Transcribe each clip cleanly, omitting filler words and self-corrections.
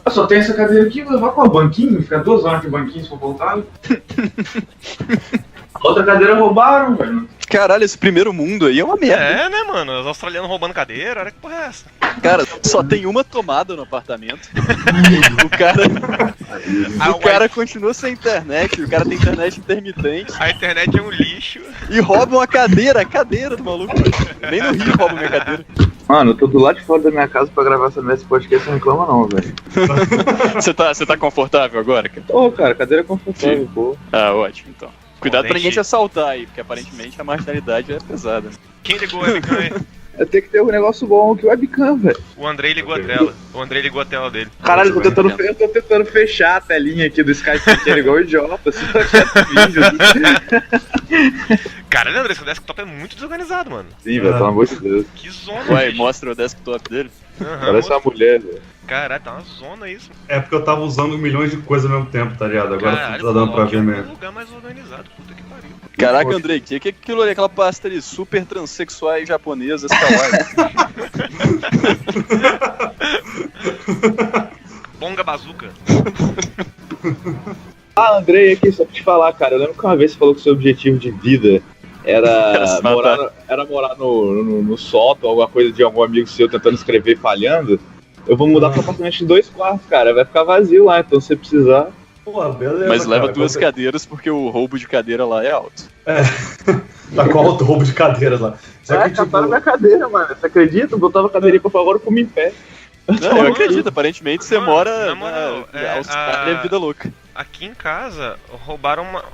Eu só tenho essa cadeira aqui, vou levar com o banquinho, ficar 2 horas de banquinho se for voltar. Outra cadeira roubaram, velho. Caralho, esse primeiro mundo aí é uma merda. É, né, mano? Os australianos roubando cadeira, olha que porra é essa? Cara, só tem uma tomada no apartamento. O cara continua sem internet, o cara tem internet intermitente. A internet é um lixo. E roubam a cadeira do maluco. Nem no Rio roubam minha cadeira. Mano, eu tô do lado de fora da minha casa pra gravar esse podcast, não reclama não, velho. Você tá confortável agora, cara? Ô, cara, cadeira é confortável, pô. Ah, ótimo, então. Cuidado pra ninguém gente. te assaltar aí, porque aparentemente a marginalidade é pesada. Quem ligou o webcam aí? Tem que ter um negócio bom, que webcam, velho. O Andrei ligou a tela. O Andrei ligou a tela dele. Caralho, eu tô tentando fechar a telinha aqui do Skype, que é igual idiota, assim, só quieto vídeo. Caralho, Andrei, seu desktop é muito desorganizado, mano. Sim, velho, pelo amor de Deus. Que zona, Ué, bicho. mostra o desktop dele. Aham, Parece uma mulher, velho. Caralho, tá uma zona isso. É porque eu tava usando milhões de coisas ao mesmo tempo, tá ligado? Agora Caralho, tá dando pra coloque ver em mesmo. algum lugar mais organizado, puta que pariu. Caraca, Andrei, que é aquilo ali, aquela pasta ali, super transexuais japonesas, kawaii. Bonga bazuca. Ah, Andrei, aqui, só pra te falar, cara, eu lembro que uma vez você falou que o seu objetivo de vida era morar no sótão, alguma coisa de algum amigo seu tentando escrever e falhando. Eu vou mudar pro apartamento de 2 quartos, cara, vai ficar vazio lá, então se você precisar... Pô, beleza. Mas leva cara, 2 cadeiras porque o roubo de cadeira lá é alto. Tá com alto roubo de cadeiras lá. Só que, tipo, acabaram minha cadeira, mano, você acredita? Eu botava a cadeirinha pra fora, agora eu como em pé. Não, eu acredito, aparentemente você Mano, mora na moral, Austrália, vida louca. Aqui em casa, roubaram uma...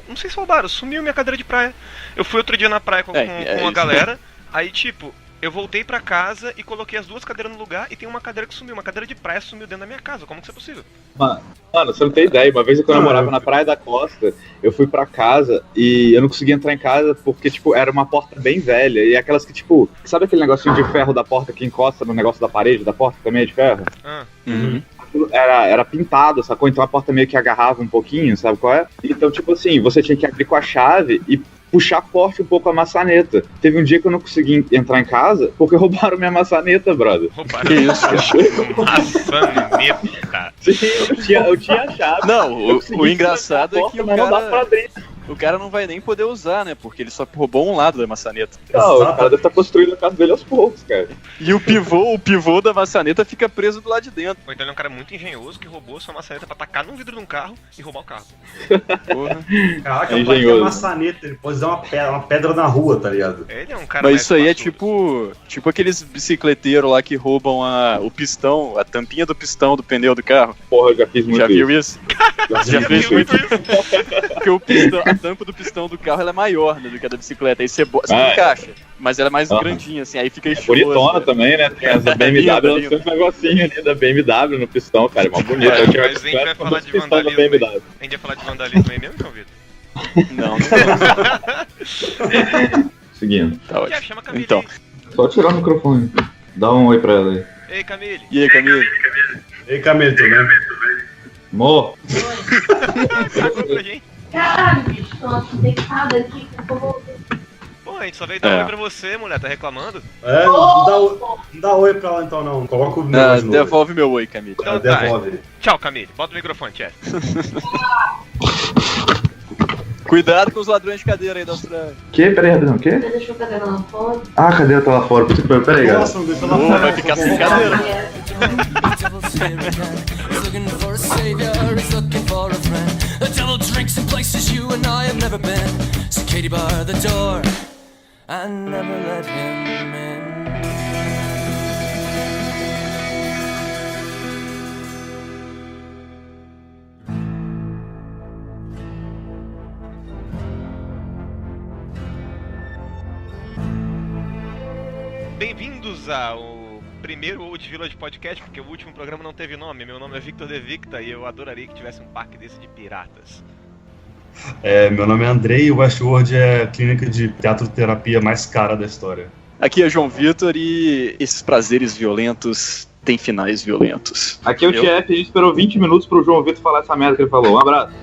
Não sei se roubaram, sumiu minha cadeira de praia. Eu fui outro dia na praia com uma isso. galera, aí tipo... Eu voltei pra casa e coloquei as 2 cadeiras no lugar e tem uma cadeira que sumiu. Uma cadeira de praia sumiu dentro da minha casa. Como que isso é possível? Mano, você não tem ideia. Uma vez quando eu morava na Praia da Costa, eu fui pra casa e eu não conseguia entrar em casa porque, tipo, era uma porta bem velha. E aquelas que, tipo, sabe aquele negocinho de ferro da porta que encosta no negócio da parede da porta, que também é de ferro? Uhum. Era pintado, sacou? Então a porta meio que agarrava um pouquinho, sabe qual é? Então, tipo assim, você tinha que abrir com a chave e puxar forte um pouco a maçaneta. Teve um dia que eu não consegui entrar em casa porque roubaram minha maçaneta, brother. Roubaram Que isso? maçaneta. Sim, eu tinha a chave. Não, o engraçado é que mas não dá pra dentro. o cara não vai nem poder usar, né? Porque ele só roubou um lado da maçaneta. Não, o cara deve estar construindo a casa dele aos poucos, cara. E o pivô da maçaneta fica preso do lado de dentro. Ou então ele é um cara muito engenhoso que roubou sua maçaneta pra tacar num vidro de um carro e roubar o carro. Porra. Caraca, É pode ter engenhoso. maçaneta, ele pode usar uma pedra na rua, tá ligado? Ele é um cara Mas mais isso aí é passudo. tipo aqueles bicicleteiros lá que roubam o pistão, a tampinha do pistão do pneu do carro. Porra, eu já fiz muito Já viu isso. isso? Já fez muito isso? Porque a tampa do pistão do carro ela é maior, né, do que a da bicicleta. Aí você encaixa, mas ela é mais grandinha, assim, aí fica estiloso. Bonitona também, né? Tem essa BMW, ela tem um negocinho ali da BMW no pistão, cara, é uma bonita. É, Eu tinha mas a gente vai falar de pistão da vandalismo. BMW. A gente vai falar de vandalismo aí mesmo, João Vitor? Não. Seguindo. Tá Que ótimo. chama Camille Então, aí. Só tirar o microfone. Dá um oi pra ela aí. Ei, Camille. e aí, Camilo? Ei, Camilo, tudo bem? Amor, Conta pra gente. Caralho, bicho, tô aqui deitada aqui, por favor. Pô, a gente só veio dar um oi pra você, mulher, tá reclamando? É, não dá oi pra ela então não. Coloca o negócio no oi. Devolve meu oi, Camilo. Então tá. Devolve. Tchau, Camille. Bota o microfone, chefe. Cuidado com os ladrões de cadeira aí da Austrália. Peraí, rapidão, o quê? Você deixou a cadeira lá fora? Ah, a cadeira tá lá fora. Peraí, galera. Nossa, não deixa ela Pô, fora. vai ficar sem cadeira. He's looking for a savior, he's looking for a friend. The devil drinks in places you and I have never been. So Katie barred the door and never let him in. Bem-vindos ao primeiro Old Village Podcast, porque o último programa não teve nome. Meu nome é Victor De Victa e eu adoraria que tivesse um parque desse de piratas. Meu nome é Andrei e o Westworld é a clínica de teatro-terapia mais cara da história. Aqui é João Vitor e esses prazeres violentos têm finais violentos. Aqui é o chefe, a gente esperou 20 minutos pro João Vitor falar essa merda que ele falou. Um abraço.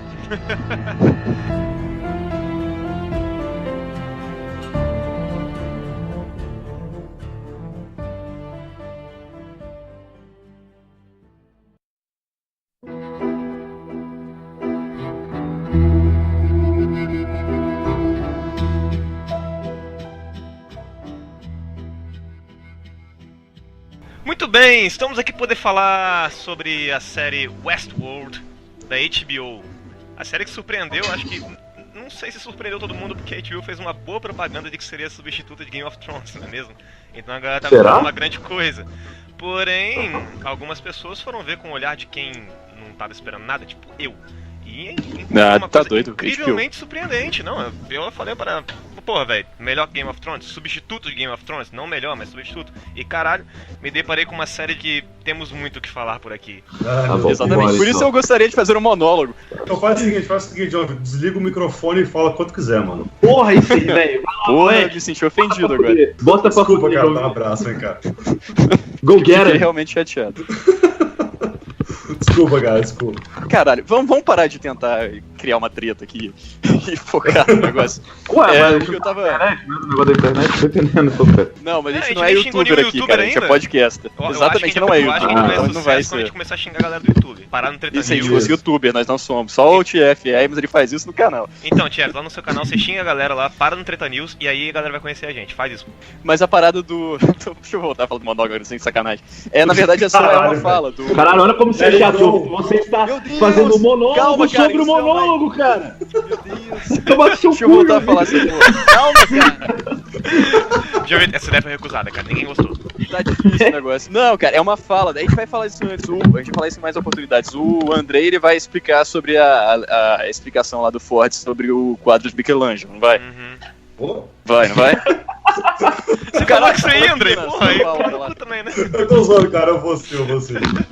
Muito bem, estamos aqui para poder falar sobre a série Westworld da HBO. A série que surpreendeu, acho que... Não sei se surpreendeu todo mundo, porque a HBO fez uma boa propaganda de que seria substituta de Game of Thrones, não é mesmo? Então a galera tá falando uma grande coisa. Porém, algumas pessoas foram ver com o olhar de quem não tava esperando nada, tipo eu. E uma tá coisa doido, incrivelmente surpreendente, não? Eu falei para... Porra, velho, melhor que Game of Thrones, substituto de Game of Thrones, não melhor, mas substituto. E caralho, me deparei com uma série que temos muito o que falar por aqui. Exatamente, por isso eu gostaria de fazer um monólogo. Então faz o seguinte, ó, desliga o microfone e fala quanto quiser, mano. Porra, isso aí, velho. Porra, eu me senti ofendido agora. Bota pra Desculpa, cara, dá um abraço, hein, cara. Go get Fiquei it. realmente chateado. Desculpa, cara, desculpa. Caralho, vamos parar de tentar criar uma treta aqui e focar no negócio. Ué, mas porque eu tava... internet, o negócio da internet, tô entendendo, pô, cara. Não, mas a gente não a é gente youtuber aqui, cara, a gente é podcaster. Exatamente, não é youtuber, então não vai quando a gente ser. começar a xingar a galera do YouTube. Parar no Treta Isso aí, News. se fosse youtuber, nós não somos. Só o TF, mas ele faz isso no canal. Então, Thierry, lá no seu canal você xinga a galera lá, para no Treta News e aí a galera vai conhecer a gente. Faz isso. Mas a parada do... Deixa eu voltar a falar do monólogo agora, sem sacanagem. Na verdade, é só uma fala do... Caralho, olha como você é chato. Você está fazendo um monólogo sobre o monólogo, cara. Meu Deus. Toma seu Deixa eu voltar a falar essa porra. Calma, cara. Já vi, essa ideia foi recusada, cara. Ninguém gostou. Tá difícil o negócio. Não, cara, é uma fala. A gente vai falar isso antes. A gente vai falar isso em mais oportunidades. O Andrei, ele vai explicar sobre a explicação lá do Ford sobre o quadro de Michelangelo, não vai? Vai, não vai? Você falou isso aí, Andrei? Porra, aí eu também, né? Eu tô zoando, cara, eu vou ser.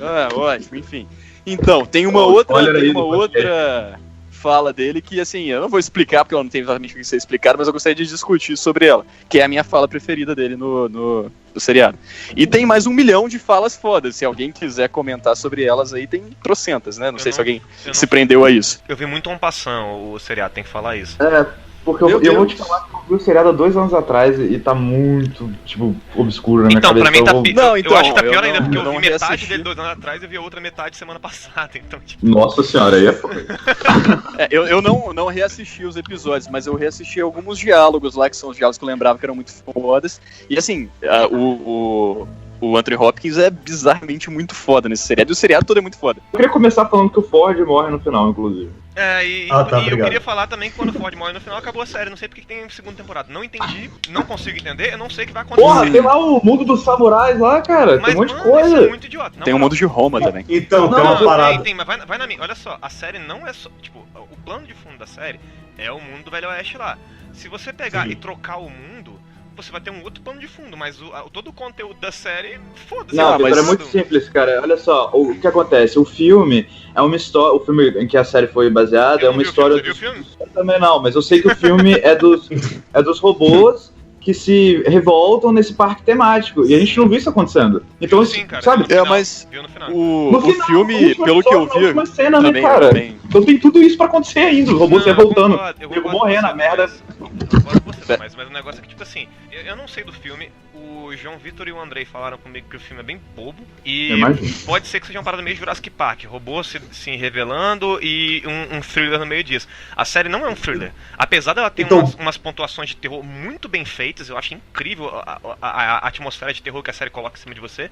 Ah, ótimo, enfim. Então, tem uma outra fala dele que, assim, eu não vou explicar porque ela não tem exatamente o que ser explicado, mas eu gostaria de discutir sobre ela, que é a minha fala preferida dele no seriado. E tem mais 1 milhão de falas fodas, se alguém quiser comentar sobre elas aí, tem trocentas, né? Não sei se alguém se prendeu a isso. Eu vi muito en passant o seriado, tem que falar isso. Porque eu vou te falar que eu vi o seriado há 2 anos atrás e tá muito, tipo, obscuro na minha cabeça. Pra mim tá pior. Eu acho que tá pior ainda, porque eu vi metade reassisti. dele 2 anos atrás e eu vi a outra metade semana passada, então, tipo... Nossa senhora, aí é foda. Eu não reassisti os episódios, mas eu reassisti alguns diálogos lá, que são os diálogos que eu lembrava que eram muito fodas. E assim, o Anthony Hopkins é bizarramente muito foda nesse seriado, e o seriado todo é muito foda. Eu queria começar falando que o Ford morre no final, inclusive. Eu queria falar também que quando o Ford morre no final, acabou a série. Não sei porque tem segunda temporada. Não entendi, não consigo entender, eu não sei o que vai acontecer. Porra, tem lá o mundo dos samurais lá, cara. Tem um monte de coisa. Isso é muito idiota. Tem o mundo de Roma também. Então, tem uma parada. Tem, mas vai na minha. Olha só, a série não é só... Tipo, o plano de fundo da série é o mundo do Velho Oeste lá. Se você pegar e trocar o mundo... Você vai ter um outro plano de fundo, mas todo o conteúdo da série, foda-se. Não, mas é muito simples, cara. Olha só, o que acontece? O filme é uma história. O filme em que a série foi baseada é uma história. Você viu o filme? Eu também não, mas eu sei que o filme é dos robôs que se revoltam nesse parque temático. E a gente não viu isso acontecendo. Então, sim, cara, sabe? Mas viu no final. O filme, pelo que eu vi, uma cena, também, né, cara? também. Então tem tudo isso pra acontecer ainda. Os robôs se revoltando. Eu Nego morrendo, a merda. Mas o negócio é que, tipo assim, eu não sei do filme. O João Vitor e o Andrei falaram comigo que o filme é bem bobo. E pode ser que seja uma parada meio Jurassic Park. Robôs se revelando e um thriller no meio disso. A série não é um thriller. Apesar dela ter umas pontuações de terror muito bem feitas, eu acho incrível a atmosfera de terror que a série coloca em cima de você.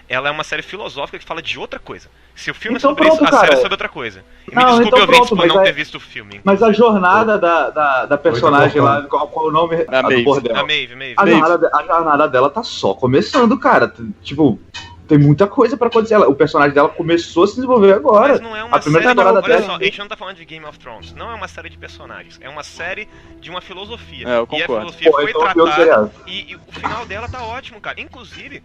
Ela é uma série filosófica que fala de outra coisa. Se o filme é sobre isso, a série é sobre outra coisa. E me desculpe, ouvintes, por não ter visto o filme. Mas a jornada da personagem lá, qual o nome? A Maeve. A jornada dela tá só começando, cara. Tipo, tem muita coisa pra acontecer. O personagem dela começou a se desenvolver agora. Mas não é uma série. Olha só, a gente não tá falando de Game of Thrones. Não é uma série de personagens. É uma série de uma filosofia. Eu concordo. E a filosofia foi tratada. E o final dela tá ótimo, cara. Inclusive,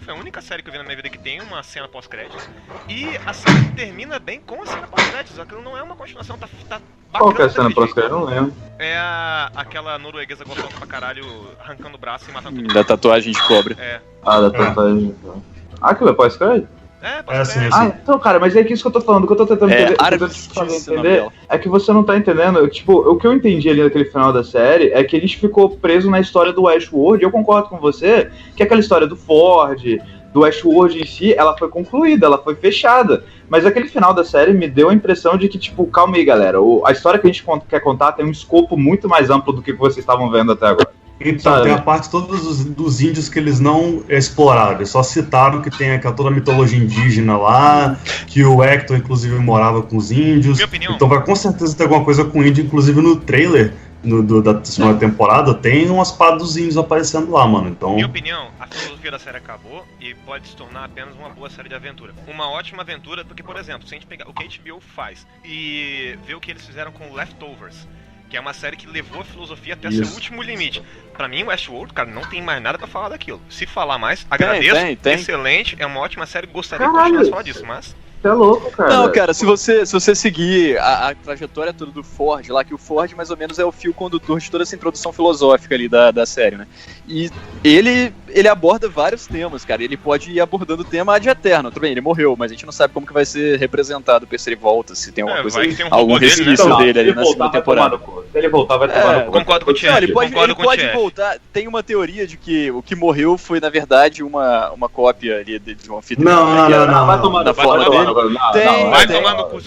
foi a única série que eu vi na minha vida que tem uma cena pós-créditos. E a série termina bem com a cena pós-créditos. Aquilo não é uma continuação, tá bacana. Qual que é a cena pós-créditos? Eu não lembro. É aquela norueguesa gostosa pra caralho, arrancando o braço e matando todo mundo. Da tatuagem de cobra. Da tatuagem. Aquilo é pós-crédito? Pós-crédito. Então, cara, mas é que isso que eu tô falando, o que eu tô tentando entender é que você não tá entendendo. Tipo, o que eu entendi ali naquele final da série é que a gente ficou preso na história do Westworld, e eu concordo com você que aquela história do Ford, do Westworld em si, ela foi concluída, ela foi fechada. Mas aquele final da série me deu a impressão de que, tipo, calma aí, galera, a história que a gente quer contar tem um escopo muito mais amplo do que vocês estavam vendo até agora. Então, tem a parte todos dos índios que eles não exploraram. Eles só citaram que tem toda a mitologia indígena lá, que o Hector, inclusive, morava com os índios. Minha opinião. Então vai com certeza ter alguma coisa com índio, inclusive no trailer da segunda temporada, tem umas paradas dos índios aparecendo lá, mano. Então... Minha opinião, a filosofia da série acabou e pode se tornar apenas uma boa série de aventura. Uma ótima aventura, porque, por exemplo, se a gente pegar o que a HBO faz e ver o que eles fizeram com Leftovers, que é uma série que levou a filosofia até seu último limite. Pra mim, Westworld, cara, não tem mais nada pra falar daquilo. Se falar mais, agradeço, tem. Excelente, é uma ótima série, gostaria de continuar a falar disso, mas... Você é louco, cara. Não, cara, se você seguir a trajetória toda do Ford, lá que o Ford mais ou menos é o fio condutor de toda essa introdução filosófica ali da série, né? E ele aborda vários temas, cara. Ele pode ir abordando o tema ad eterno. Tudo bem, ele morreu, mas a gente não sabe como que vai ser representado se ele volta, se tem alguma coisa, algum resquício dele ali na segunda temporada. Se ele voltar, vai tomar no cu. Concordo com o Thiago. Ele pode voltar. Tem uma teoria de que o que morreu foi, na verdade, uma cópia ali de um anfitrião. Não, vai tomar no cu.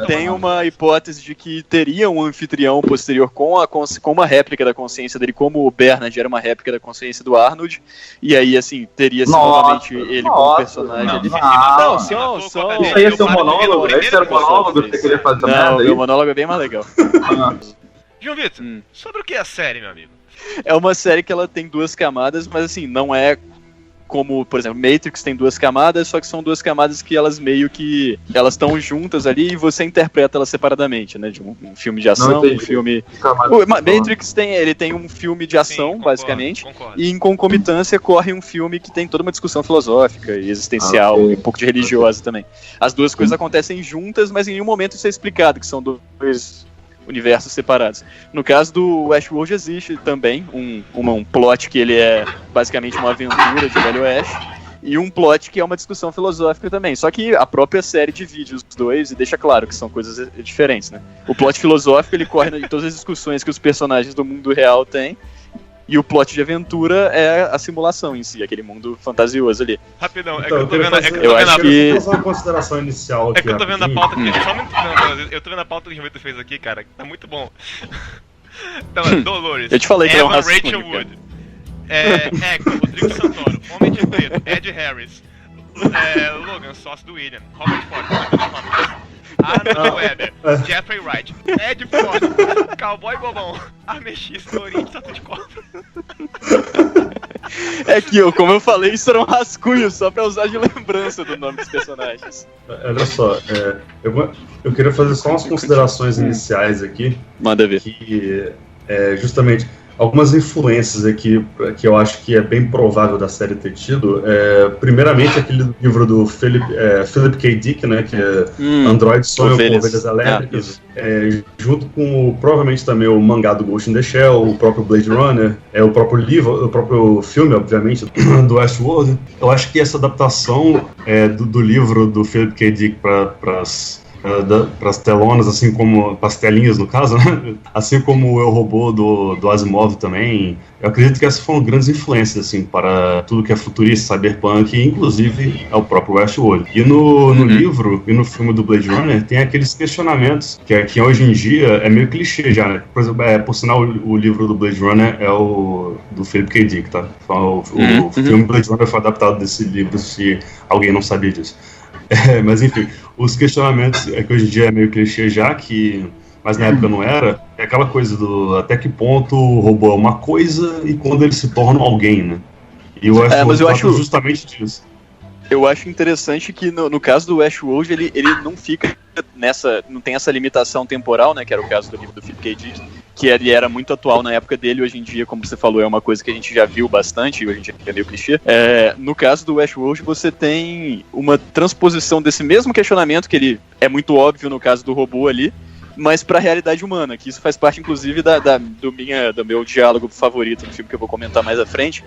Tem uma hipótese de que teria um anfitrião posterior com uma réplica da consciência dele, como o Bernard era uma réplica da consciência do Arnold, e aí, assim, teria novamente ele como personagem ali. Isso aí é seu monólogo? Esse era o monólogo que você queria fazer? Não, meu monólogo é bem mais legal. João Vitor, sobre o que é a série, meu amigo? É uma série que ela tem duas camadas, mas assim, não é como, por exemplo, Matrix tem duas camadas, só que são duas camadas que elas meio que... elas estão juntas ali e você interpreta elas separadamente, né? De um filme de ação, um filme... O Matrix tem um filme de ação, basicamente, e em concomitância corre um filme que tem toda uma discussão filosófica e existencial, e um pouco de religiosa também. As duas coisas acontecem juntas, mas em nenhum momento isso é explicado, que são dois universos separados. No caso do Westworld existe também um plot que ele é basicamente uma aventura de Velho Oeste e um plot que é uma discussão filosófica também. Só que a própria série divide os dois e deixa claro que são coisas diferentes, né? O plot filosófico ele corre em todas as discussões que os personagens do mundo real têm. E o plot de aventura é a simulação em si, aquele mundo fantasioso ali. Rapidão, então, é que eu tô vendo fazer uma consideração inicial aqui. É que eu tô vendo a pauta que eu tô vendo a pauta que o João Vitor fez aqui, cara, tá muito bom. Então, Dolores. Eu te falei que é um Rachel Wood. Hector, Rodrigo Santoro, Homem de Preto, Ed Harris, Logan, sócio do William, Robert Ford, Arnold Weber, Jeffrey Wright, Ed Ford, Cowboy Bobão, Amex, Dorinho, Tatu de Cobra. É que como eu falei, isso era um rascunho só pra usar de lembrança do nome dos personagens. Olha só, eu queria fazer só umas considerações iniciais aqui. Manda ver. Que justamente algumas influências aqui que eu acho que é bem provável da série ter tido. Primeiramente, aquele livro do Philip K. Dick, né, que é Android Sonho com Ovelhas Elétricas, junto com provavelmente também o mangá do Ghost in the Shell, o próprio Blade Runner, o próprio livro, o próprio filme, obviamente, do Westworld. Eu acho que essa adaptação do livro do Philip K. Dick para as telonas, assim como as telinhas no caso, né? Assim como o Eu, Robô do Asimov também. Eu acredito que essas foram grandes influências assim, para tudo que é futurista, cyberpunk, e inclusive é o próprio Westworld. E no livro e no filme do Blade Runner tem aqueles questionamentos que hoje em dia é meio clichê já, né? Por exemplo, por sinal, o livro do Blade Runner é o do Philip K. Dick, tá? O filme Blade Runner foi adaptado desse livro, se alguém não sabia disso. Mas enfim, os questionamentos que hoje em dia é meio clichê já, mas na época não era, é aquela coisa do até que ponto o robô é uma coisa e quando ele se torna alguém, né? E eu acho justamente disso. Eu acho interessante que no caso do Westworld ele não fica não tem essa limitação temporal, né, que era o caso do livro do Philip K. Dick, que ele era muito atual na época dele. Hoje em dia, como você falou, é uma coisa que a gente já viu bastante, hoje em dia é meio clichê. No caso do Westworld, você tem uma transposição desse mesmo questionamento, que ele é muito óbvio no caso do robô ali, mas para a realidade humana, que isso faz parte, inclusive, do meu diálogo favorito no filme, que eu vou comentar mais à frente.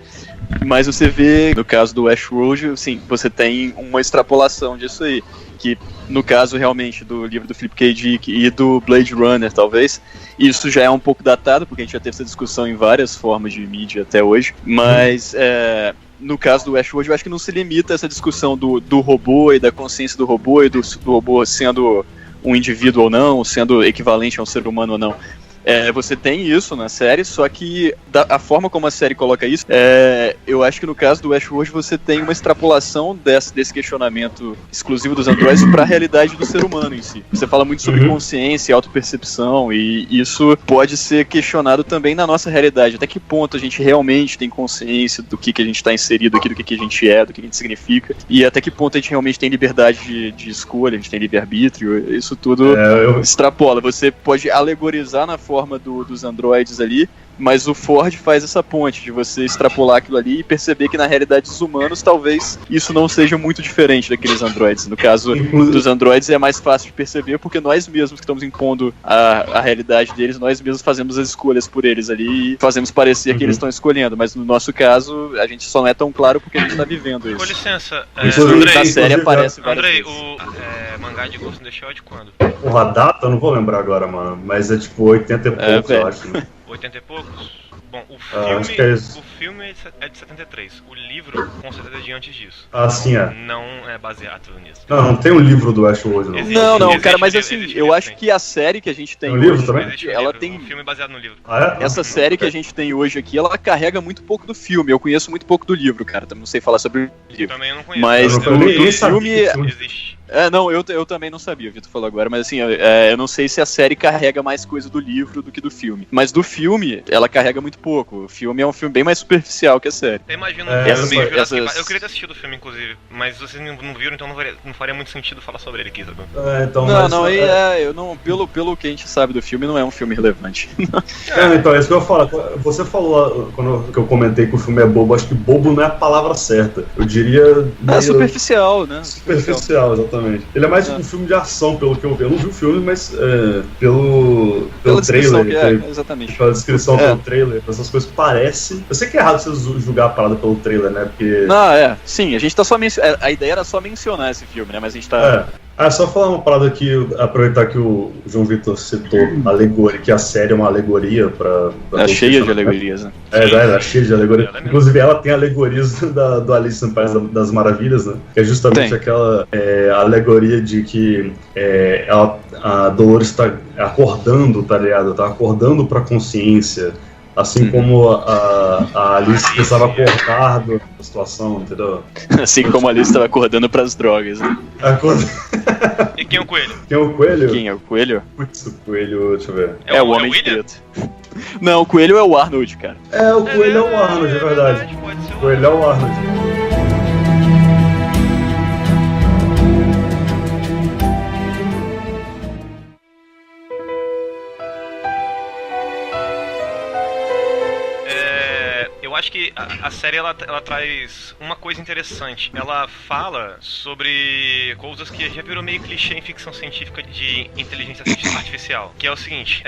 Mas você vê, no caso do Westworld, sim, você tem uma extrapolação disso aí, que no caso, realmente, do livro do Philip K. Dick e do Blade Runner, talvez, isso já é um pouco datado, porque a gente já teve essa discussão em várias formas de mídia até hoje, mas... no caso do Westworld, eu acho que não se limita a essa discussão do robô e da consciência do robô e do robô sendo um indivíduo ou não, sendo equivalente a um ser humano ou não. Você tem isso na série, só que a forma como a série coloca isso, eu acho que no caso do Westworld você tem uma extrapolação desse questionamento exclusivo dos androides para a realidade do ser humano em si. Você fala muito sobre consciência e autopercepção, e isso pode ser questionado também na nossa realidade. Até que ponto a gente realmente tem consciência do que a gente está inserido aqui, do que a gente é, do que a gente significa, e até que ponto a gente realmente tem liberdade de escolha, a gente tem livre-arbítrio. Isso tudo extrapola. Você pode alegorizar na forma dos androides ali, mas o Ford faz essa ponte de você extrapolar aquilo ali e perceber que na realidade dos humanos talvez isso não seja muito diferente daqueles androides. No caso dos androides é mais fácil de perceber porque nós mesmos que estamos impondo a realidade deles, nós mesmos fazemos as escolhas por eles ali e fazemos parecer que eles estão escolhendo, mas no nosso caso a gente só não é tão claro porque a gente está vivendo isso. Com licença, Andrei, na série aparece várias Andrei, vezes. o mangá de Ghost in the Shell é de quando? Porra, a data eu não vou lembrar agora, mano, mas é tipo 80 e poucos, eu acho, né? 80 e poucos? Bom, o filme é de 73. O livro, com certeza, é de antes disso. Ah, sim, é. Não é baseado nisso. Não tem um livro do Westworld, não. Não, cara, mas assim, eu acho que a série que a gente tem hoje, ela tem... um filme baseado no livro. Ah, é? Essa série que a gente tem hoje aqui, ela carrega muito pouco do filme. Eu conheço muito pouco do livro, cara. Também não sei falar sobre o livro. Também eu não conheço. Mas do filme... Existe. Não, eu também não sabia, o Vitor falou agora, mas assim, eu não sei se a série carrega mais coisa do livro do que do filme. Mas do filme, ela carrega muito pouco. O filme é um filme bem mais superficial que a série. Eu imagino eu queria ter assistido o filme, inclusive, mas vocês não viram, então não faria muito sentido falar sobre ele aqui, sabe? Pelo que a gente sabe do filme, não é um filme relevante. Então, é isso que eu falo. Você falou, quando eu comentei que o filme é bobo, acho que bobo não é a palavra certa. Eu diria... É superficial, né? Superficial, exatamente. Ele é mais um filme de ação, pelo que eu vi. Eu não vi o filme, mas pela trailer. Exatamente. Pela descrição pelo trailer, essas coisas parecem. Eu sei que é errado você julgar a parada pelo trailer, né? Porque. Sim, a gente tá só a ideia era só mencionar esse filme, né? Mas a gente tá. Só falar uma parada aqui, aproveitar que o João Vitor citou alegoria, que a série é uma alegoria pra é cheia de alegorias, né? É cheia de alegorias. Inclusive ela tem alegorias do Alice no País das Maravilhas, né? Que é justamente aquela alegoria de que a Dolores tá acordando, tá ligado? Tá acordando pra consciência. Assim como a Alice precisava acordar da situação, entendeu? Assim como a Alice estava acordando pras drogas, né? E quem é o coelho? Quem é o coelho? Quem é o coelho? Putz, o coelho, deixa eu ver. É o Homem de Preto. Não, o coelho é o Arnold, cara. O coelho é o Arnold, é verdade. O coelho é o Arnold. Eu acho que a série ela traz uma coisa interessante. Ela fala sobre coisas que já virou meio clichê em ficção científica de inteligência artificial. Que é o seguinte,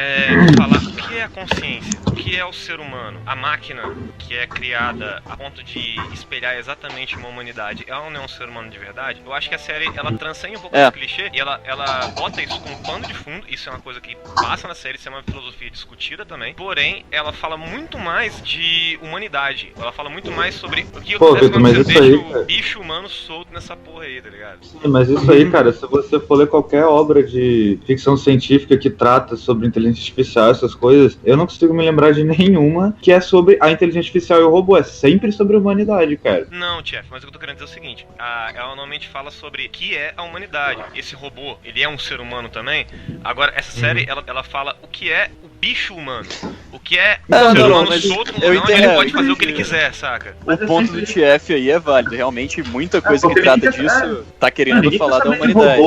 falar o que é a consciência, o que é o ser humano, a máquina que é criada a ponto de espelhar exatamente uma humanidade, ela não é um ser humano de verdade. Eu acho que a série ela transcende um pouco esse clichê e ela bota isso como pano de fundo. Isso é uma coisa que passa na série, isso é uma filosofia discutida também. Porém, ela fala muito mais de humanidade. Ela fala muito mais sobre o que acontece quando você deixa o bicho humano solto nessa porra aí, tá ligado? Sim, mas isso aí, cara, se você for ler qualquer obra de ficção científica que trata sobre inteligência artificial, essas coisas, eu não consigo me lembrar de nenhuma que é sobre a inteligência artificial e o robô. É sempre sobre a humanidade, cara. Não, Chef, mas o que eu tô querendo dizer é o seguinte, ela normalmente fala sobre o que é a humanidade. Esse robô, ele é um ser humano também. Agora, essa série, ela fala o que é o bicho humano. O que é o ser humano solto no lugar onde ele pode fazer o que ele quiser, saca? O ponto do TF aí é válido. Realmente, muita coisa que trata disso tá querendo falar da humanidade.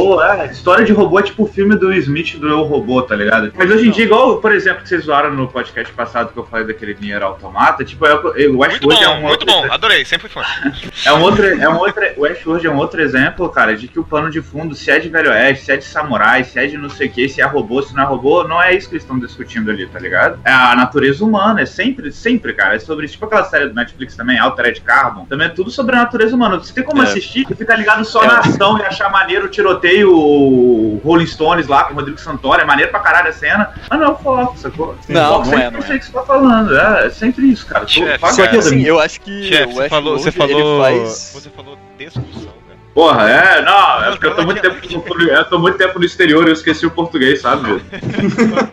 História de robô é tipo o filme do Smith do Eu, Robô, tá ligado? Mas hoje em dia, igual, por exemplo, que vocês zoaram no podcast passado que eu falei daquele Nier Automata, tipo, o Westworld é um muito bom, adorei, sempre fui fã. O Westworld é um outro exemplo, cara, de que o pano de fundo, se é de Velho Oeste, se é de samurai, se é de não sei o que, se é robô, se não é robô, não é isso que eles estão discutindo ali, tá ligado? É a natureza humana, é sempre, cara, é sobre, tipo aquela série do Netflix também, Altered Carbon, também é tudo sobre a natureza humana. Você tem como assistir e ficar ligado só na ação e achar maneiro o tiroteio, o Rolling Stones lá com o Rodrigo Santoro, é maneiro pra caralho a cena. Não, foco, sacou? Não é. Não sei o que você tá falando, é sempre isso, cara. Só que assim, eu acho que Chef, você falou discussão, cara. Porra, é porque eu tô muito tempo no exterior e eu esqueci o português, sabe?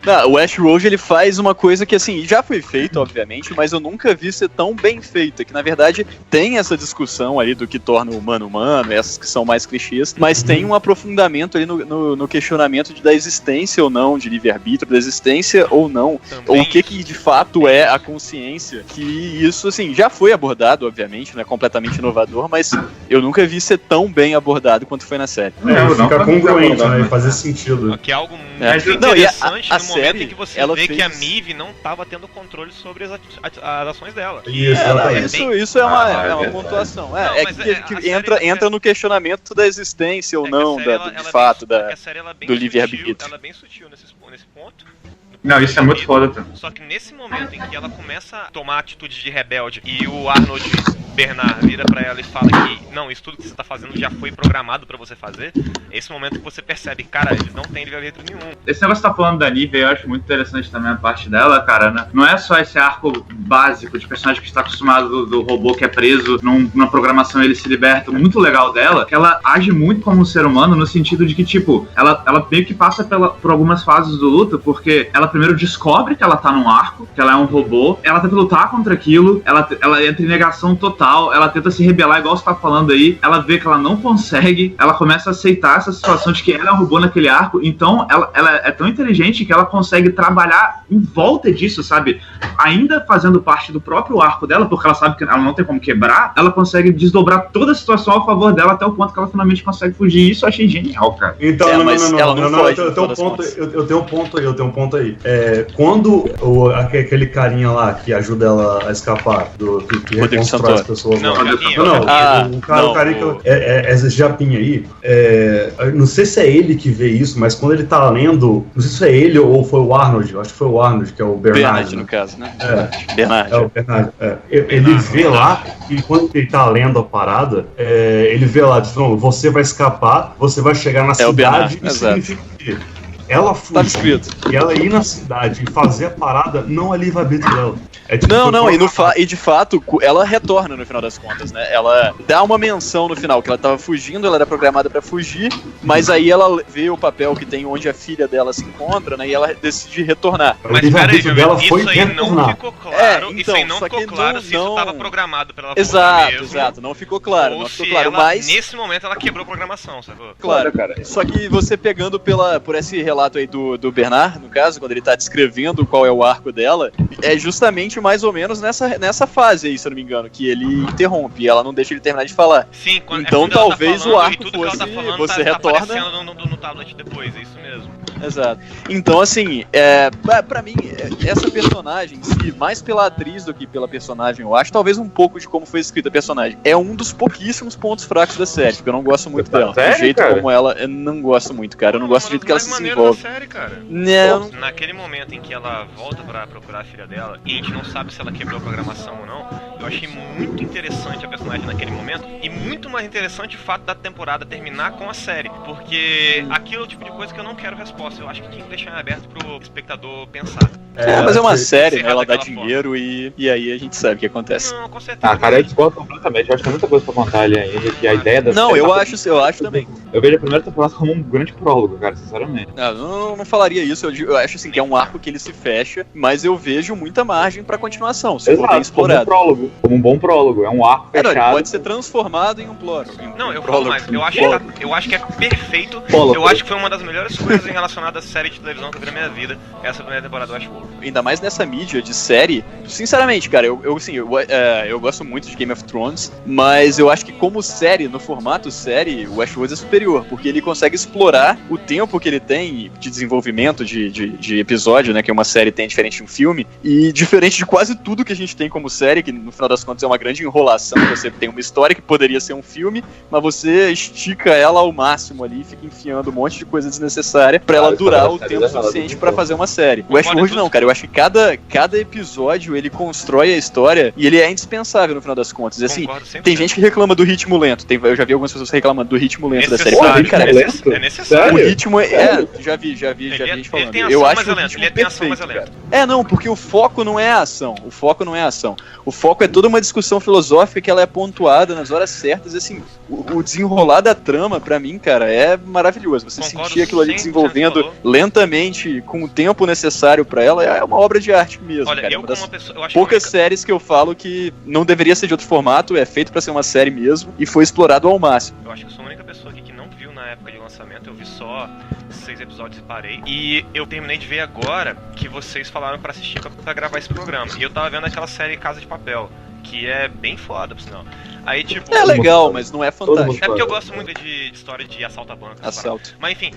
Não, o Westworld, ele faz uma coisa que, assim, já foi feita, obviamente, mas eu nunca vi ser tão bem feita, que, na verdade, tem essa discussão ali do que torna o humano, essas que são mais clichês, mas tem um aprofundamento ali no questionamento da existência ou não, de livre-arbítrio, da existência ou não, ou o que de fato é a consciência, que isso, assim, já foi abordado, obviamente, não é completamente inovador, mas eu nunca vi ser tão bem abordado quanto foi na série. Fica congruente, né? Fazer sentido. Que é algo muito interessante no momento em que você vê que a Maeve não estava tendo controle sobre as ações dela. Isso é uma pontuação. Entra no questionamento da existência ou não, de fato, do livre-arbítrio. Ela é bem sutil nesse ponto. Não, isso é muito foda, tá? Só que nesse momento em que ela começa a tomar atitude de rebelde e o Arnold Bernard vira pra ela e fala que não, isso tudo que você tá fazendo já foi programado pra você fazer, é esse momento que você percebe, cara, eles não têm livre-arbítrio nenhum. Esse negócio que tá falando da Nive, eu acho muito interessante também a parte dela, cara, né? Não é só esse arco básico de personagem que está acostumado do robô que é preso numa programação e ele se liberta, muito legal dela, que ela age muito como um ser humano no sentido de que, tipo, ela meio que passa por algumas fases do luto, porque ela primeiro descobre que ela tá num arco, que ela é um robô, ela tenta lutar contra aquilo, ela entra em negação total, ela tenta se rebelar, igual você tá falando aí, ela vê que ela não consegue, ela começa a aceitar essa situação de que ela é um robô naquele arco, então ela é tão inteligente que ela consegue trabalhar em volta disso, sabe? Ainda fazendo parte do próprio arco dela, porque ela sabe que ela não tem como quebrar, ela consegue desdobrar toda a situação a favor dela até o ponto que ela finalmente consegue fugir. Isso eu achei genial, cara. Então, eu tenho um ponto aí. Quando aquele carinha lá que ajuda ela a escapar, que reconstrói as pessoas lá. O carinha que é esse japinha aí, não sei se é ele que vê isso, mas quando ele tá lendo, não sei se é ele ou foi o Arnold, eu acho que foi o Arnold, que é o Bernard, no caso, né? Bernard. É o Bernard. Ele vê lá, e quando ele tá lendo a parada, ele vê lá, diz, não, você vai escapar, você vai chegar na cidade, e significa que ela fugir e ela ir na cidade e fazer a parada não é livre-arbítrio dela. E de fato, ela retorna no final das contas, né? Ela dá uma menção no final, que ela tava fugindo, ela era programada pra fugir, mas aí ela vê o papel que tem onde a filha dela se encontra, né? E ela decide retornar. Mas peraí, isso aí não ficou claro, isso aí não ficou claro se isso tava programado pra ela fugir mesmo. Exato, não ficou claro, ou não ficou claro, mas nesse momento ela quebrou a programação, sacou? Claro, cara. Só que você pegando por esse relato aí do Bernard, no caso, quando ele tá descrevendo qual é o arco dela, é justamente mais ou menos nessa fase aí, se eu não me engano, que ele interrompe, ela não deixa ele terminar de falar. Sim, então talvez o arco fosse, você retorna... aparecendo no tablet depois, é isso mesmo. Exato. Então, assim, pra mim, essa personagem em si, mais pela atriz do que pela personagem, eu acho, talvez um pouco de como foi escrita a personagem, é um dos pouquíssimos pontos fracos da série, porque eu não gosto muito dela. Sério, do jeito cara? Como ela, eu não gosto muito, cara. Eu não gosto do jeito que ela se desenvolve. Série, cara. Não. Naquele momento em que ela volta pra procurar a filha dela, e a gente não sabe se ela quebrou a programação ou não, eu achei muito interessante a personagem naquele momento, e muito mais interessante o fato da temporada terminar com a série, porque aquilo é o tipo de coisa que eu não quero resposta. Eu acho que tinha que deixar aberto pro espectador pensar. Mas é uma série, né? Ela dá dinheiro e aí a gente sabe o que acontece. Não, com certeza. Cara, eu discordo completamente. Eu acho que tem muita coisa pra contar ali ainda, que a ideia da série... eu acho também. Eu vejo a primeira temporada como um grande prólogo, cara, sinceramente. Não falaria isso. Eu acho assim que é um arco que ele se fecha, mas eu vejo muita margem pra continuação, se for bem explorado. Como um bom prólogo. É um arco fechado. Ele pode ser transformado em um prólogo. Falo mais. Eu acho que é perfeito. Eu acho que foi uma das melhores coisas relacionadas à série de televisão que eu vi na minha vida, essa primeira temporada do Westworld. Ainda mais nessa mídia de série, sinceramente, cara, eu gosto muito de Game of Thrones, mas eu acho que como série, no formato série, o Westworld é superior, porque ele consegue explorar o tempo que ele tem de desenvolvimento de episódio, né, que uma série tem diferente de um filme, e diferente de quase tudo que a gente tem como série, que no final das contas é uma grande enrolação, você tem uma história que poderia ser um filme, mas você estica ela ao máximo ali e fica enfiando um monte de coisa desnecessária pra ela durar o tempo suficiente pra fazer uma série. O Westworld não, não, cara, eu acho que cada episódio ele constrói a história e ele é indispensável no final das contas. Assim, tem gente que reclama do ritmo lento. Eu já vi algumas pessoas reclamando do ritmo lento da série. Cara, é necessário. O ritmo já vi gente falando. Eu acho que o ritmo é perfeito, cara. Não, porque o foco não é a ação. O foco é toda uma discussão filosófica que ela é pontuada nas horas certas. Assim, o desenrolar da trama, pra mim, cara, é maravilhoso. Você sentir aquilo ali desenvolvendo lentamente, com o tempo necessário pra ela, é uma obra de arte mesmo. Olha, cara. Eu, como uma pessoa, eu acho poucas séries que eu falo que não deveria ser de outro formato, é feito pra ser uma série mesmo, e foi explorado ao máximo. Eu acho que eu sou a única pessoa aqui que não viu na época de lançamento, eu vi só 6 episódios e parei. E eu terminei de ver agora que vocês falaram pra assistir pra gravar esse programa. E eu tava vendo aquela série Casa de Papel, que é bem foda, por sinal. Aí, tipo, é legal, mas não é fantástico. É porque eu gosto muito de história de assalto a banco. Assalto. Mas enfim,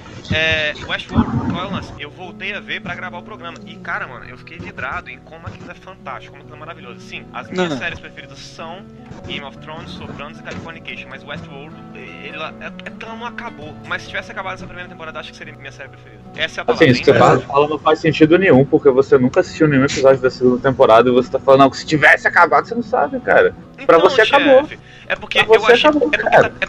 Westworld, qual é o lance? Eu voltei a ver pra gravar o programa. E, cara, mano, eu fiquei vidrado em como aquilo é fantástico, como aquilo é maravilhoso. Sim, as minhas séries preferidas são Game of Thrones, Sopranos e Californication. Mas Westworld, ela não acabou. Mas se tivesse acabado essa primeira temporada, acho que seria minha série preferida. Essa é a palavra. Assim, isso que você fala não faz sentido nenhum, porque você nunca assistiu nenhum episódio da segunda temporada e você tá falando, não, se tivesse acabado, você não sabe, cara. Então, pra você acabou. É porque eu acho. É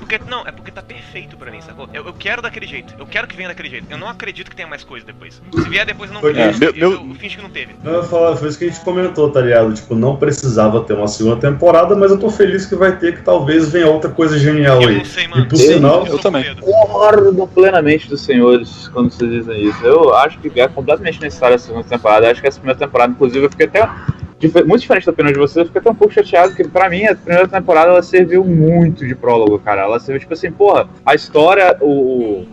porque tá perfeito pra mim, sacou? Eu quero daquele jeito. Eu quero que venha daquele jeito. Eu não acredito que tenha mais coisa depois. Se vier depois, eu não acredito. Eu finge que não teve. Foi isso que a gente comentou, tá ligado? Tipo, não precisava ter uma segunda temporada, mas eu tô feliz que vai ter, que talvez venha outra coisa genial aí. Eu não sei, mano. E por sinal, eu também concordo plenamente dos senhores quando vocês dizem isso. Eu acho que é completamente necessária a segunda temporada. Acho que essa primeira temporada, inclusive, eu fiquei até muito diferente da opinião de vocês, eu fiquei até um pouco chateado, porque pra mim a primeira temporada ela serviu muito de prólogo, cara. Ela serviu tipo assim, porra, a história, o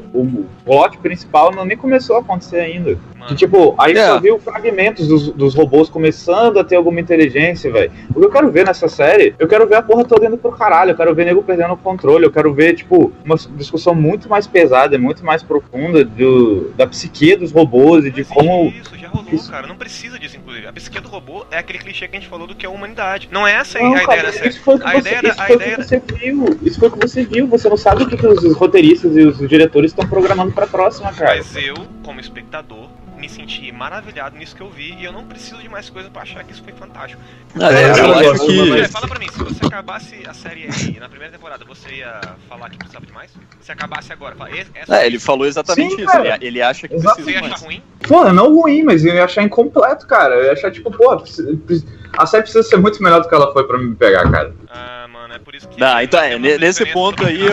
plot principal nem começou a acontecer ainda. Que, tipo, aí só viu fragmentos dos robôs começando a ter alguma inteligência, velho. O que eu quero ver nessa série, eu quero ver a porra toda indo pro caralho, eu quero ver nego perdendo o controle, eu quero ver, tipo, uma discussão muito mais pesada, muito mais profunda da psique dos robôs e de como... Isso, já rolou, cara, não precisa disso, inclusive. A psique do robô é aquele clichê que a gente falou do que é a humanidade. Não é essa a ideia da série. Isso foi o que você viu, você não sabe o que os roteiristas e os diretores estão programando pra próxima, cara. Mas eu, como espectador, me senti maravilhado nisso que eu vi e eu não preciso de mais coisa pra achar que isso foi fantástico. Eu acho que... Fala pra mim, se você acabasse a série aí na primeira temporada, você ia falar que precisava de mais? Se acabasse agora, ele falou exatamente isso, ele acha que precisa de mais. Você ia achar ruim? Pô, não ruim, mas eu ia achar incompleto, cara. Eu ia achar tipo, pô, a série precisa ser muito melhor do que ela foi pra me pegar, cara. Mano, é por isso que... Então nesse ponto aí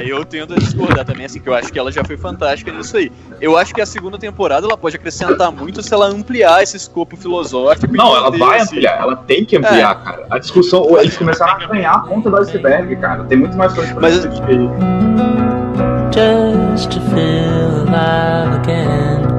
eu tendo a discordar também, assim, que eu acho que ela já foi fantástica nisso aí. Eu acho que a segunda temporada ela pode acrescentar muito se ela ampliar esse escopo filosófico. Não, ela vai ampliar, ela tem que ampliar, cara. A discussão, eles começaram a ganhar a ponta do iceberg, cara. Tem muito mais coisa pra discutir aí. Just to feel alive again.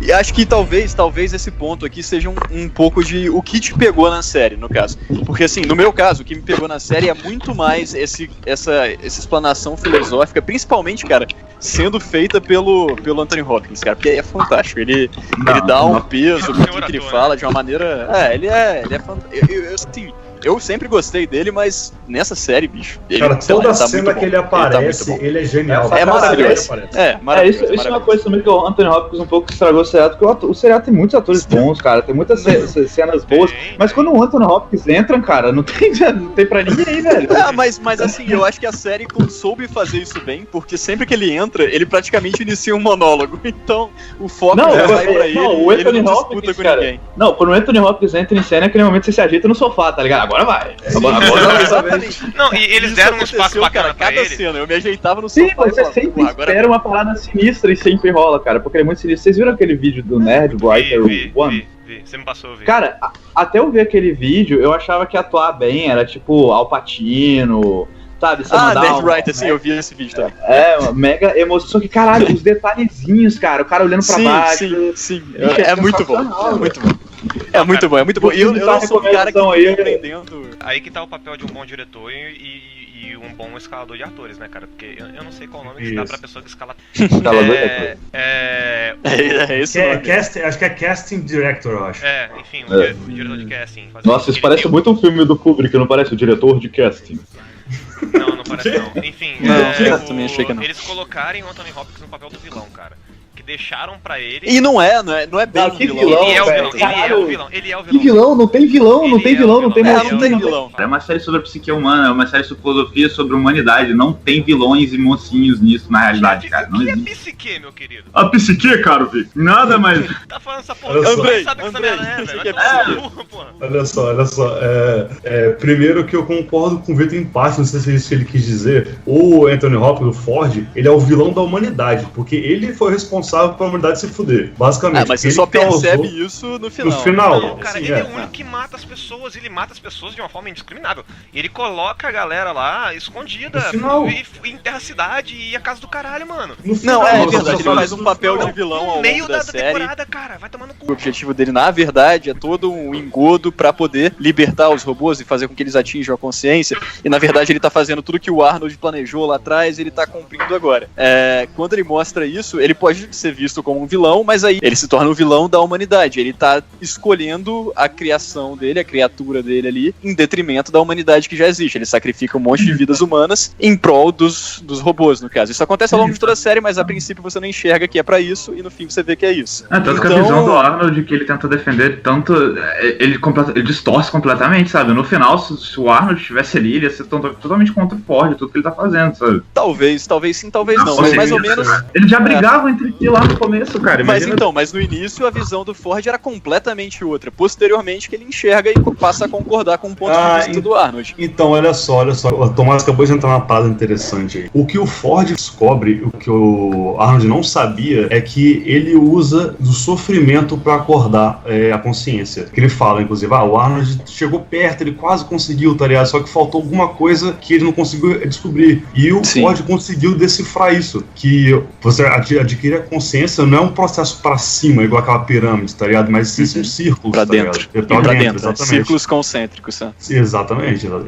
E acho que talvez esse ponto aqui seja um pouco de o que te pegou na série, no caso. Porque assim, no meu caso, o que me pegou na série é muito mais essa explanação filosófica, principalmente, cara, sendo feita pelo Anthony Hopkins, cara, porque é fantástico. Ele dá um peso pro que ele fala de uma maneira... ele é fantástico. Eu sempre gostei dele, mas nessa série, bicho... Cara, toda cena que ele aparece, ele é genial. É maravilhoso. Isso é uma coisa também que o Anthony Hopkins um pouco estragou o seriado, porque o seriado tem muitos atores bons, cara, tem muitas cenas boas, mas quando o Anthony Hopkins entra, cara, não tem pra ninguém, velho. Mas assim, eu acho que a série soube fazer isso bem, porque sempre que ele entra, ele praticamente inicia um monólogo, então o foco já vai pra ele, ele não disputa com ninguém. Não, quando o Anthony Hopkins entra em cena, é aquele momento que você se ajeita no sofá, tá ligado? Agora vai. Agora exatamente. Não, e eles deram um espaço bacana pra ele. Cena, eu me ajeitava no sofá. Sim, você sempre espera uma parada sinistra e sempre rola, cara, porque ele é muito sinistro. Vocês viram aquele vídeo do Nerd Writer One? Vi. Você me passou a ver. Cara, até eu ver aquele vídeo, eu achava que atuar bem era tipo Al Pacino, sabe? Nerd Writer, sim, eu vi esse vídeo também. Uma mega emoção, só que caralho, os detalhezinhos, cara, o cara olhando pra baixo. Sim. É muito bom, é muito bom. É muito bom, é muito bom. E eu não sou um cara que fica aprendendo. Aí que tá o papel de um bom diretor e um bom escalador de atores, né, cara? Porque eu não sei qual nome que dá pra pessoa que escala. Escalador de atores. É esse nome. Acho que é casting director, eu acho. Enfim, o diretor de casting. Nossa, isso parece muito um filme do Kubrick, não parece? O diretor de casting. Não parece não. Enfim, eu também achei que não. Eles colocarem o Anthony Hopkins no papel do vilão, cara. Que deixaram pra ele. E não é bem um vilão. Ele é o vilão. Que vilão? Não tem vilão, não tem vilão. Não tem vilão. É uma série sobre a psique humana, é uma série sobre filosofia, sobre humanidade. Não tem vilões e mocinhos nisso na realidade, cara. Não existe. O que é psique, meu querido? A psique, cara, Vic. Nada mais. Tá falando essa porra. Andrei, sabe que essa merda é, porra. Olha só. Primeiro que eu concordo com o Vitor em parte, não sei se é isso que ele quis dizer. O Anthony Hopkins, o Ford, ele é o vilão da humanidade, porque ele foi responsável pra humanidade se fuder, basicamente. Mas você só percebe isso no final. Não, cara, ele é o único que mata as pessoas, ele mata as pessoas de uma forma indiscriminável. Ele coloca a galera lá, escondida, e enterra a cidade e a casa do caralho, mano. É verdade, ele faz um papel de vilão ao longo da série. Temporada, cara, vai tomar no cu. O objetivo dele, na verdade, é todo um engodo pra poder libertar os robôs e fazer com que eles atinjam a consciência. E, na verdade, ele tá fazendo tudo que o Arnold planejou lá atrás, ele tá cumprindo agora. Quando ele mostra isso, ele pode ser visto como um vilão, mas aí ele se torna um vilão da humanidade. Ele tá escolhendo a criação dele, a criatura dele ali, em detrimento da humanidade que já existe. Ele sacrifica um monte de vidas humanas em prol dos robôs, no caso. Isso acontece ao longo de toda a série, mas a princípio você não enxerga que é pra isso, e no fim você vê que é isso. Tanto que a visão do Arnold que ele tenta defender, ele distorce completamente, sabe? No final, se o Arnold estivesse ali, ele ia ser totalmente contra o Ford, tudo que ele tá fazendo, sabe? Talvez sim, talvez não, mas mais ou menos... Eles já brigavam entre si lá no começo, cara. Mas no início a visão do Ford era completamente outra. Posteriormente que ele enxerga e passa a concordar com o ponto de vista do Arnold. Então, olha só. O Tomás acabou de entrar numa parada interessante aí. O que o Ford descobre, o que o Arnold não sabia, é que ele usa do sofrimento pra acordar a consciência. Que ele fala, inclusive, o Arnold chegou perto, ele quase conseguiu, tá ligado? Só que faltou alguma coisa que ele não conseguiu descobrir. E o Ford conseguiu decifrar isso. Que você adquire a consciência não é um processo pra cima, igual aquela pirâmide, tá ligado? Mas sim um círculo, pra tá dentro. Pra dentro, exatamente. Círculos concêntricos, Exatamente isso.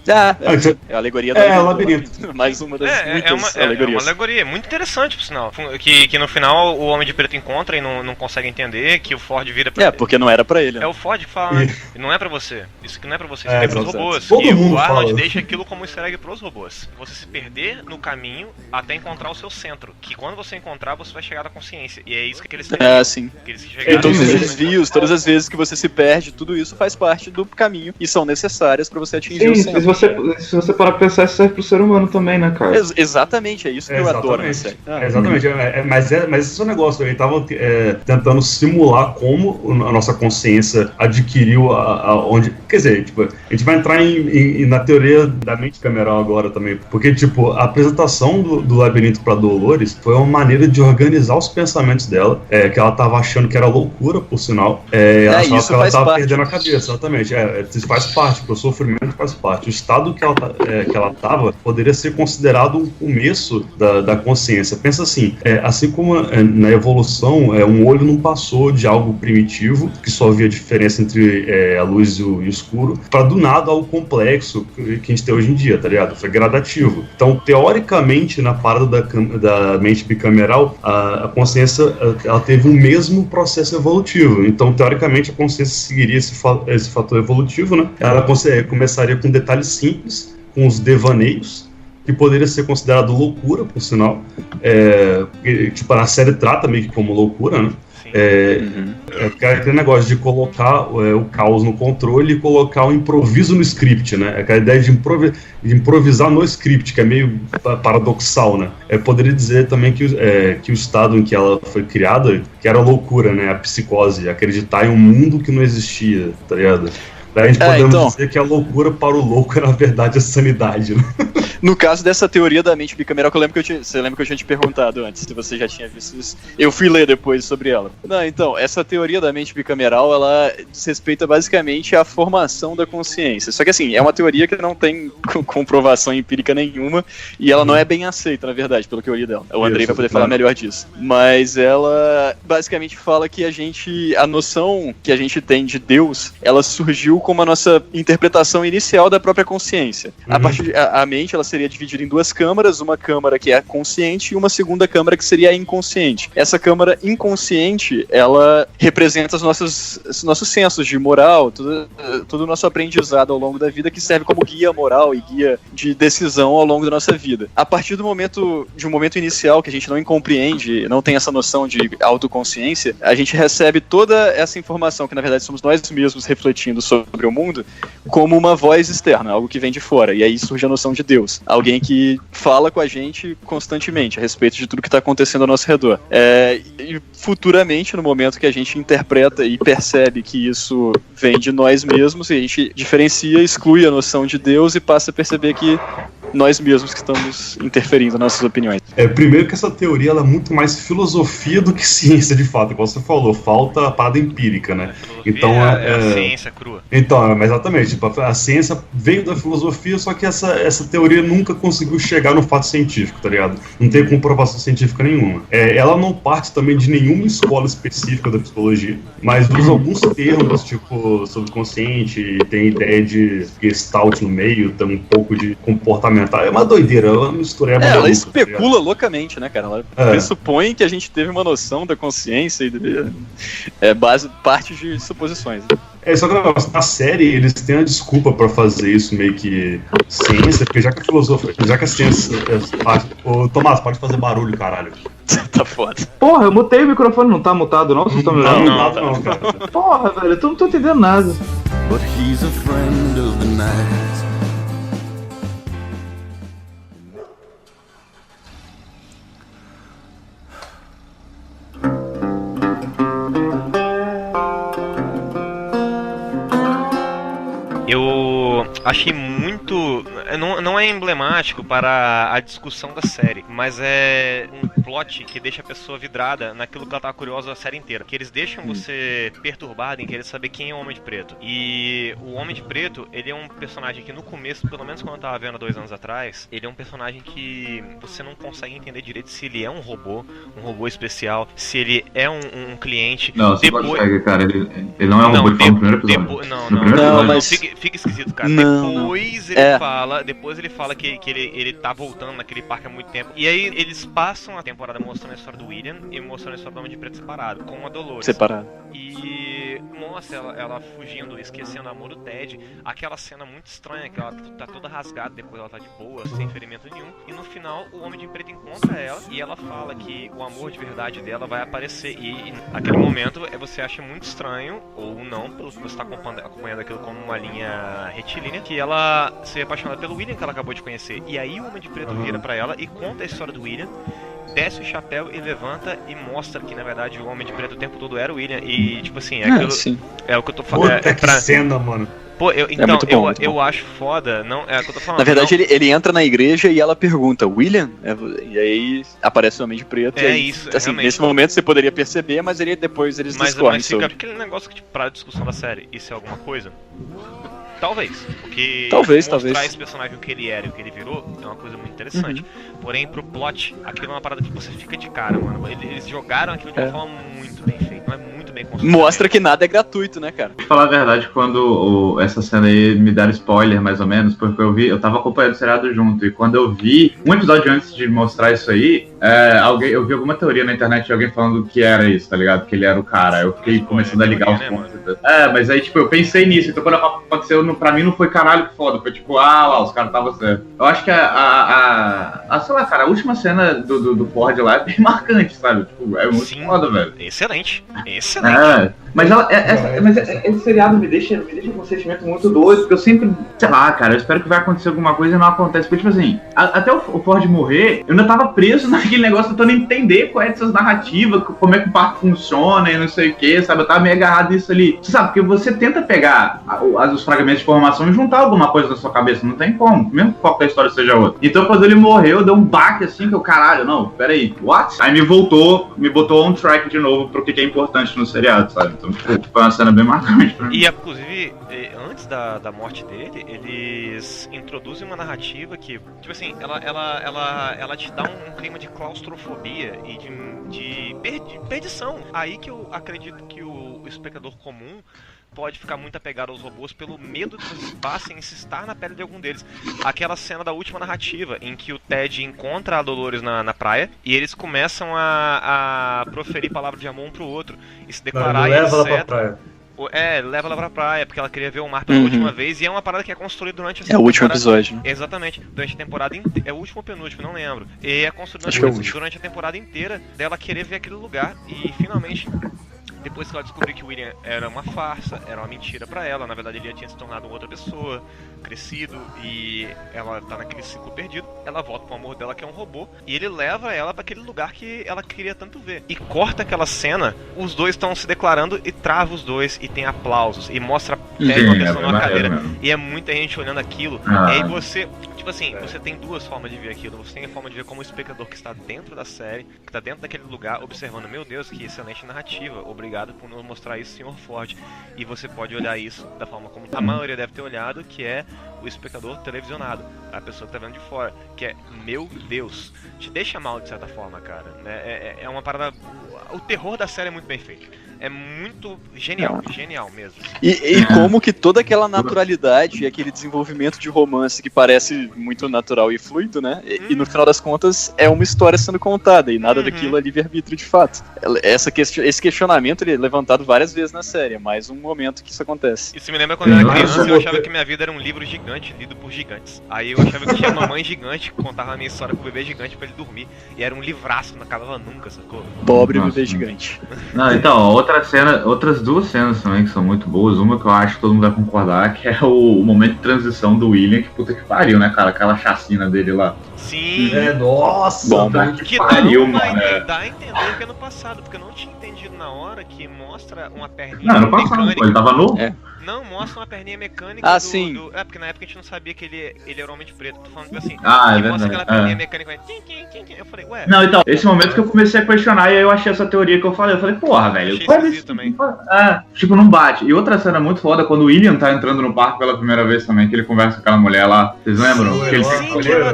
É a alegoria do labirinto. Mais uma das muitas alegorias. É uma alegoria muito interessante, por sinal. Que no final o Homem de Preto encontra e não consegue entender, que o Ford vira pra ele. Porque não era pra ele. Né? É o Ford que fala, né? Não é pra você. Isso que não é pra você, isso é pros robôs. Todo e mundo o Arnold fala. deixa aquilo como easter egg pros robôs. Você se perder no caminho até encontrar o seu centro. Que quando você encontrar, você vai chegar à consciência. E é isso que eles têm. Sim. Que eles todos os desvios, todas as vezes que você se perde, tudo isso faz parte do caminho e são necessárias pra você atingir o centro. Se você parar pra pensar, isso serve pro ser humano também, né, cara? Exatamente, é isso que eu adoro na série. Exatamente, mas esse é o negócio. Ele tava tentando simular como a nossa consciência adquiriu onde. Quer dizer, tipo, a gente vai entrar na teoria da mente cameral agora também. Porque, tipo, a apresentação do labirinto pra Dolores foi uma maneira de organizar os pensamentos dela, que ela tava achando que era loucura, por sinal. Ela achava que ela tava perdendo a cabeça, exatamente. Isso faz parte, porque o sofrimento faz parte. O estado que ela tava poderia ser considerado um começo da consciência. Pensa assim, assim como na evolução, um olho não passou de algo primitivo, que só havia diferença entre a luz e o escuro, para do nada algo complexo que a gente tem hoje em dia, tá ligado? Foi gradativo. Então, teoricamente, na parada da mente bicameral, a consciência ela teve o mesmo processo evolutivo. Então, teoricamente, a consciência seguiria esse fator evolutivo, né? Ela começaria com detalhes simples, com os devaneios, que poderia ser considerado loucura, por sinal. Tipo, a série trata meio que como loucura, né? Aquele negócio de colocar o caos no controle e colocar o improviso no script, né? Aquela ideia de improvisar no script, que é meio paradoxal, né? Poderia dizer também que o estado em que ela foi criada, que era loucura, né? A psicose, acreditar em um mundo que não existia, tá ligado? Daí a gente podemos dizer que a loucura para o louco é, na verdade, a sanidade, né? No caso dessa teoria da mente bicameral, que você lembra que eu tinha te perguntado antes, se você já tinha visto isso. Eu fui ler depois sobre ela. Não, então, essa teoria da mente bicameral, ela desrespeita basicamente a formação da consciência. Só que assim, é uma teoria que não tem comprovação empírica nenhuma, e ela não é bem aceita, na verdade, pelo que eu li dela. O Andrei vai poder falar melhor disso. Mas ela basicamente fala que a noção que a gente tem de Deus, ela surgiu como a nossa interpretação inicial da própria consciência. A mente, ela seria dividida em duas câmaras, uma câmara que é a consciente e uma segunda câmara que seria a inconsciente. Essa câmara inconsciente, ela representa os nossos sensos de moral, todo o nosso aprendizado ao longo da vida, que serve como guia moral e guia de decisão ao longo da nossa vida. A partir de um momento inicial que a gente não compreende, não tem essa noção de autoconsciência, a gente recebe toda essa informação, que na verdade somos nós mesmos refletindo sobre o mundo, como uma voz externa, algo que vem de fora, e aí surge a noção de Deus. Alguém que fala com a gente constantemente a respeito de tudo que está acontecendo ao nosso redor. E futuramente, no momento que a gente interpreta e percebe que isso vem de nós mesmos, e a gente diferencia, exclui a noção de Deus e passa a perceber que nós mesmos que estamos interferindo nas nossas opiniões. Primeiro que essa teoria ela é muito mais filosofia do que ciência, de fato, como você falou, falta a parada empírica, né? Então é a ciência crua. Então, exatamente, tipo, a ciência veio da filosofia, só que essa teoria nunca conseguiu chegar no fato científico, tá ligado? Não tem comprovação científica nenhuma. Ela não parte também de nenhuma escola específica da psicologia, mas usa alguns termos, tipo, subconsciente, tem ideia de gestalt no meio, tem um pouco de comportamento. É uma doideira, ela mistura. Ela especula loucamente, né, cara? Ela pressupõe que a gente teve uma noção da consciência e parte de suposições. Só que na série eles têm a desculpa pra fazer isso meio que ciência, porque já que a filosofia, já que a ciência Ô, Tomás, pode fazer barulho, caralho. Tá foda. Porra, eu mutei o microfone, não tá mutado não? Vocês estão me ouvindo? Não, cara. Porra, velho, eu não tô entendendo nada. But he's a friend of the night. Eu achei muito... Não é emblemático para a discussão da série, mas é um plot que deixa a pessoa vidrada naquilo que ela tava curiosa a série inteira. Que eles deixam você perturbado em querer saber quem é o Homem de Preto. E o Homem de Preto, ele é um personagem que no começo, pelo menos quando eu tava vendo há 2 anos atrás, ele é um personagem que você não consegue entender direito se ele é um robô especial, se ele é um cliente. Não, você consegue, cara. Ele não é um robô, ele fala no primeiro episódio. Não, mas... Fica esquisito, cara. Depois ele fala que ele tá voltando naquele parque há muito tempo. E aí eles passam a temporada mostrando a história do William e mostrando a história do Homem de Preto separado, com a Dolores. Separado. E mostra ela fugindo, esquecendo o amor do Ted. Aquela cena muito estranha, que ela tá toda rasgada, depois ela tá de boa, sem ferimento nenhum. E no final, o Homem de Preto encontra ela e ela fala que o amor de verdade dela vai aparecer. E naquele momento, você acha muito estranho, ou não, pelo que você tá acompanhando aquilo como uma linha retilínea, que ela se apaixonada pelo William, que ela acabou de conhecer. E aí o Homem de Preto vira pra ela e conta a história do William, desce o chapéu e levanta e mostra que na verdade o Homem de Preto o tempo todo era o William. E tipo assim, é o que eu tô falando. Que cena, mano. Pô, eu acho foda, não é o que eu tô falando. Na verdade, ele entra na igreja e ela pergunta, William? E aí aparece o Homem de Preto. Isso, assim, nesse momento você poderia perceber, mas depois eles discorrem. Mas fica aquele negócio que, tipo, pra discussão da série, isso é alguma coisa? Talvez, porque mostrar esse personagem o que ele era e o que ele virou é uma coisa muito interessante. Porém, pro plot, aquilo é uma parada que você fica de cara, mano. Eles jogaram aquilo de uma forma muito bem feita, não é muito bem construído. Mostra que nada é gratuito, né, cara? Pra falar a verdade, quando essa cena aí me deram spoiler, mais ou menos, porque eu tava acompanhando o seriado junto, e quando eu vi, um episódio antes de mostrar isso aí, eu vi alguma teoria na internet de alguém falando que era isso, tá ligado? Que ele era o cara. Eu fiquei começando a ligar os pontos. Mas aí, tipo, eu pensei nisso, então quando aconteceu, pra mim não foi caralho que foda, foi tipo, os caras estavam certo. Eu acho que sei lá, cara, a última cena do Ford lá é bem marcante, sabe? Tipo, é muito foda, velho. Excelente. Excelente. Mas esse seriado me deixa com um sentimento muito doido, porque eu sempre, sei lá, cara, eu espero que vai acontecer alguma coisa e não acontece. Porque, tipo assim, até o Ford morrer, eu ainda tava preso naquele negócio tentando entender qual é dessas narrativas, como é que o parque funciona e não sei o que, sabe? Eu tava meio agarrado nisso ali. Você sabe, porque você tenta pegar os fragmentos de informação e juntar alguma coisa na sua cabeça, não tem como, mesmo que o foco da história seja outro. Então, quando ele morreu, deu um baque assim, que eu, caralho, não, peraí, what? Aí me botou on track de novo pro que é importante no seriado, sabe? Então, foi uma cena bem marcante pra mim. E, inclusive, antes da morte dele, eles introduzem uma narrativa que, tipo assim, ela te dá um clima de claustrofobia e de perdição. Aí que eu acredito que o espectador comum pode ficar muito apegado aos robôs pelo medo de você passem em se estar na pele de algum deles. Aquela cena da última narrativa, em que o Ted encontra a Dolores na praia, e eles começam a proferir palavras de amor um pro outro, e se declarar, leva ela etc. pra praia. Leva ela pra praia, porque ela queria ver o mar pela última vez, e é uma parada que é construída durante o último episódio, né? Exatamente, durante a temporada inteira. É o último penúltimo, não lembro. E é construído durante a temporada inteira dela querer ver aquele lugar, e finalmente, depois que ela descobriu que o William era uma farsa, era uma mentira pra ela, na verdade ele tinha se tornado uma outra pessoa, crescido, e ela tá naquele ciclo perdido, ela volta pro amor dela, que é um robô, e ele leva ela pra aquele lugar que ela queria tanto ver. E corta aquela cena, os dois estão se declarando e trava os dois, e tem aplausos, e mostra uma pessoa numa cadeira, e é muita gente olhando aquilo, e aí você... Tipo assim, você tem duas formas de ver aquilo. Você tem a forma de ver como o espectador que está dentro da série, que está dentro daquele lugar, observando, meu Deus, que excelente narrativa, obrigado por nos mostrar isso, Sr. Ford. E você pode olhar isso da forma como a maioria deve ter olhado, que é o espectador televisionado, a pessoa que está vendo de fora, que é, meu Deus, te deixa mal de certa forma, cara. Né? É uma parada... O terror da série é muito bem feito. É muito genial mesmo. E como que toda aquela naturalidade e aquele desenvolvimento de romance que parece muito natural e fluido, né? E no final das contas é uma história sendo contada e nada daquilo é livre-arbítrio de fato. Esse questionamento ele é levantado várias vezes na série, é mais um momento que isso acontece. Isso me lembra quando eu era criança e eu achava que minha vida era um livro gigante lido por gigantes. Aí eu achava que tinha uma mãe gigante que contava a minha história com o bebê gigante pra ele dormir. E era um livraço, não acabava nunca, sacou? Pobre bebê gigante. Não, então, outras duas cenas também que são muito boas. Uma que eu acho que todo mundo vai concordar, que é o momento de transição do William, que puta que pariu, né, cara? Aquela chacina dele lá. Sim. Nossa, bom, que pariu, mano. Dá a entender que é no passado, porque eu não tinha entendido na hora que mostra uma perninha no passado, mecânica. Ele tava novo? Não, mostra uma perninha mecânica sim. porque na época a gente não sabia que ele era homem de preto. Tô falando que assim, mostra aquela perninha mecânica. Eu falei, ué. Não, então, esse momento que eu comecei a questionar, e aí eu achei essa teoria que eu falei, porra, velho. Também. Tipo, não bate. E outra cena muito foda, quando o William tá entrando no parque pela primeira vez também, que ele conversa com aquela mulher lá. Vocês lembram?